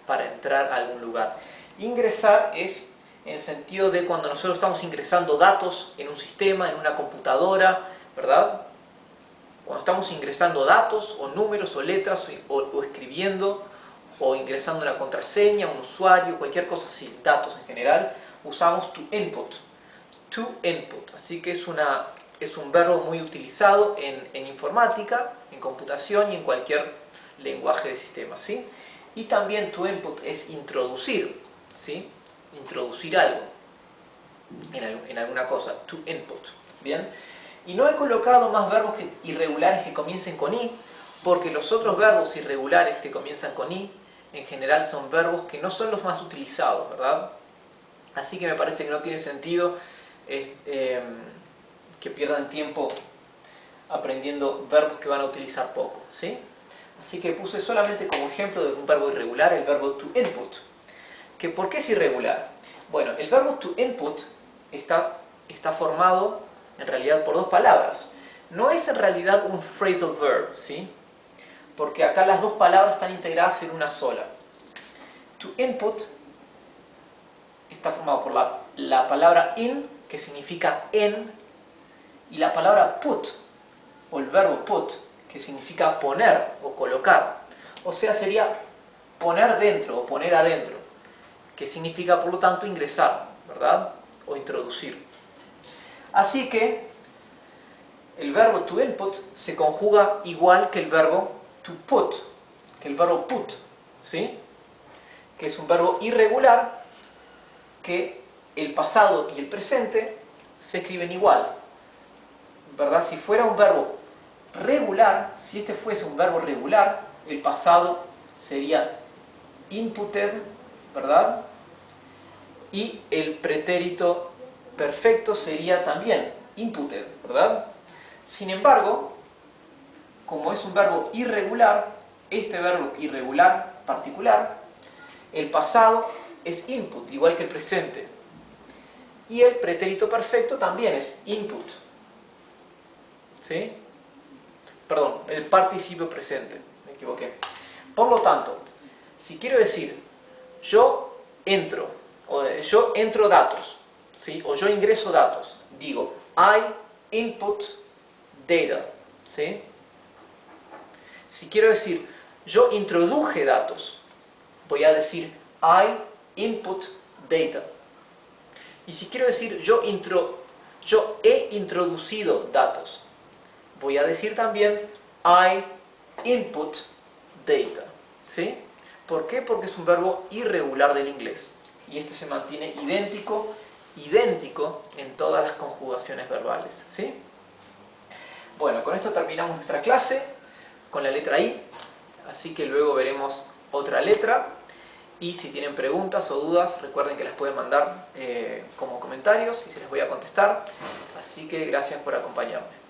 para entrar a algún lugar. Ingresar es en el sentido de cuando nosotros estamos ingresando datos en un sistema, en una computadora, ¿verdad? Cuando estamos ingresando datos o números o letras o escribiendo o ingresando una contraseña, un usuario, cualquier cosa así, datos en general, usamos to input. To input. Así que es un verbo muy utilizado en informática, en computación y en cualquier lenguaje de sistema, ¿sí? Y también to input es introducir, ¿sí? Introducir algo en alguna cosa, to input, ¿bien? Y no he colocado más verbos irregulares que comiencen con i, porque los otros verbos irregulares que comienzan con i, en general son verbos que no son los más utilizados, ¿verdad? Así que me parece que no tiene sentido que pierdan tiempo aprendiendo verbos que van a utilizar poco, ¿sí? Así que puse solamente como ejemplo de un verbo irregular el verbo to input. ¿Por qué es irregular? Bueno, el verbo to input está formado en realidad por dos palabras. No es en realidad un phrasal verb, ¿sí? Porque acá las dos palabras están integradas en una sola. To input está formado por la palabra in, que significa en, y la palabra put, o el verbo put, que significa poner o colocar. O sea, sería poner dentro o poner adentro, que significa, por lo tanto, ingresar, ¿verdad? O introducir. Así que el verbo to input se conjuga igual que el verbo to put, que el verbo put, ¿sí? Que es un verbo irregular que el pasado y el presente se escriben igual, ¿verdad? Si fuera un verbo regular, si este fuese un verbo regular, el pasado sería inputed, ¿verdad? Y el pretérito perfecto sería también inputed, ¿verdad? Sin embargo, como es un verbo irregular, este verbo irregular particular, el pasado es input, igual que el presente. Y el pretérito perfecto también es input. ¿Sí? Perdón, el participio presente, me equivoqué. Por lo tanto, si quiero decir yo entro datos, ¿sí? O yo ingreso datos, digo I input data, ¿sí? Si quiero decir yo introduje datos, voy a decir I input data. Y si quiero decir yo he introducido datos, voy a decir también I input data, ¿sí? ¿Por qué? Porque es un verbo irregular del inglés y este se mantiene idéntico en todas las conjugaciones verbales, ¿sí? Bueno, con esto terminamos nuestra clase con la letra I, así que luego veremos otra letra. Y si tienen preguntas o dudas, recuerden que las pueden mandar como comentarios y se les voy a contestar. Así que gracias por acompañarme.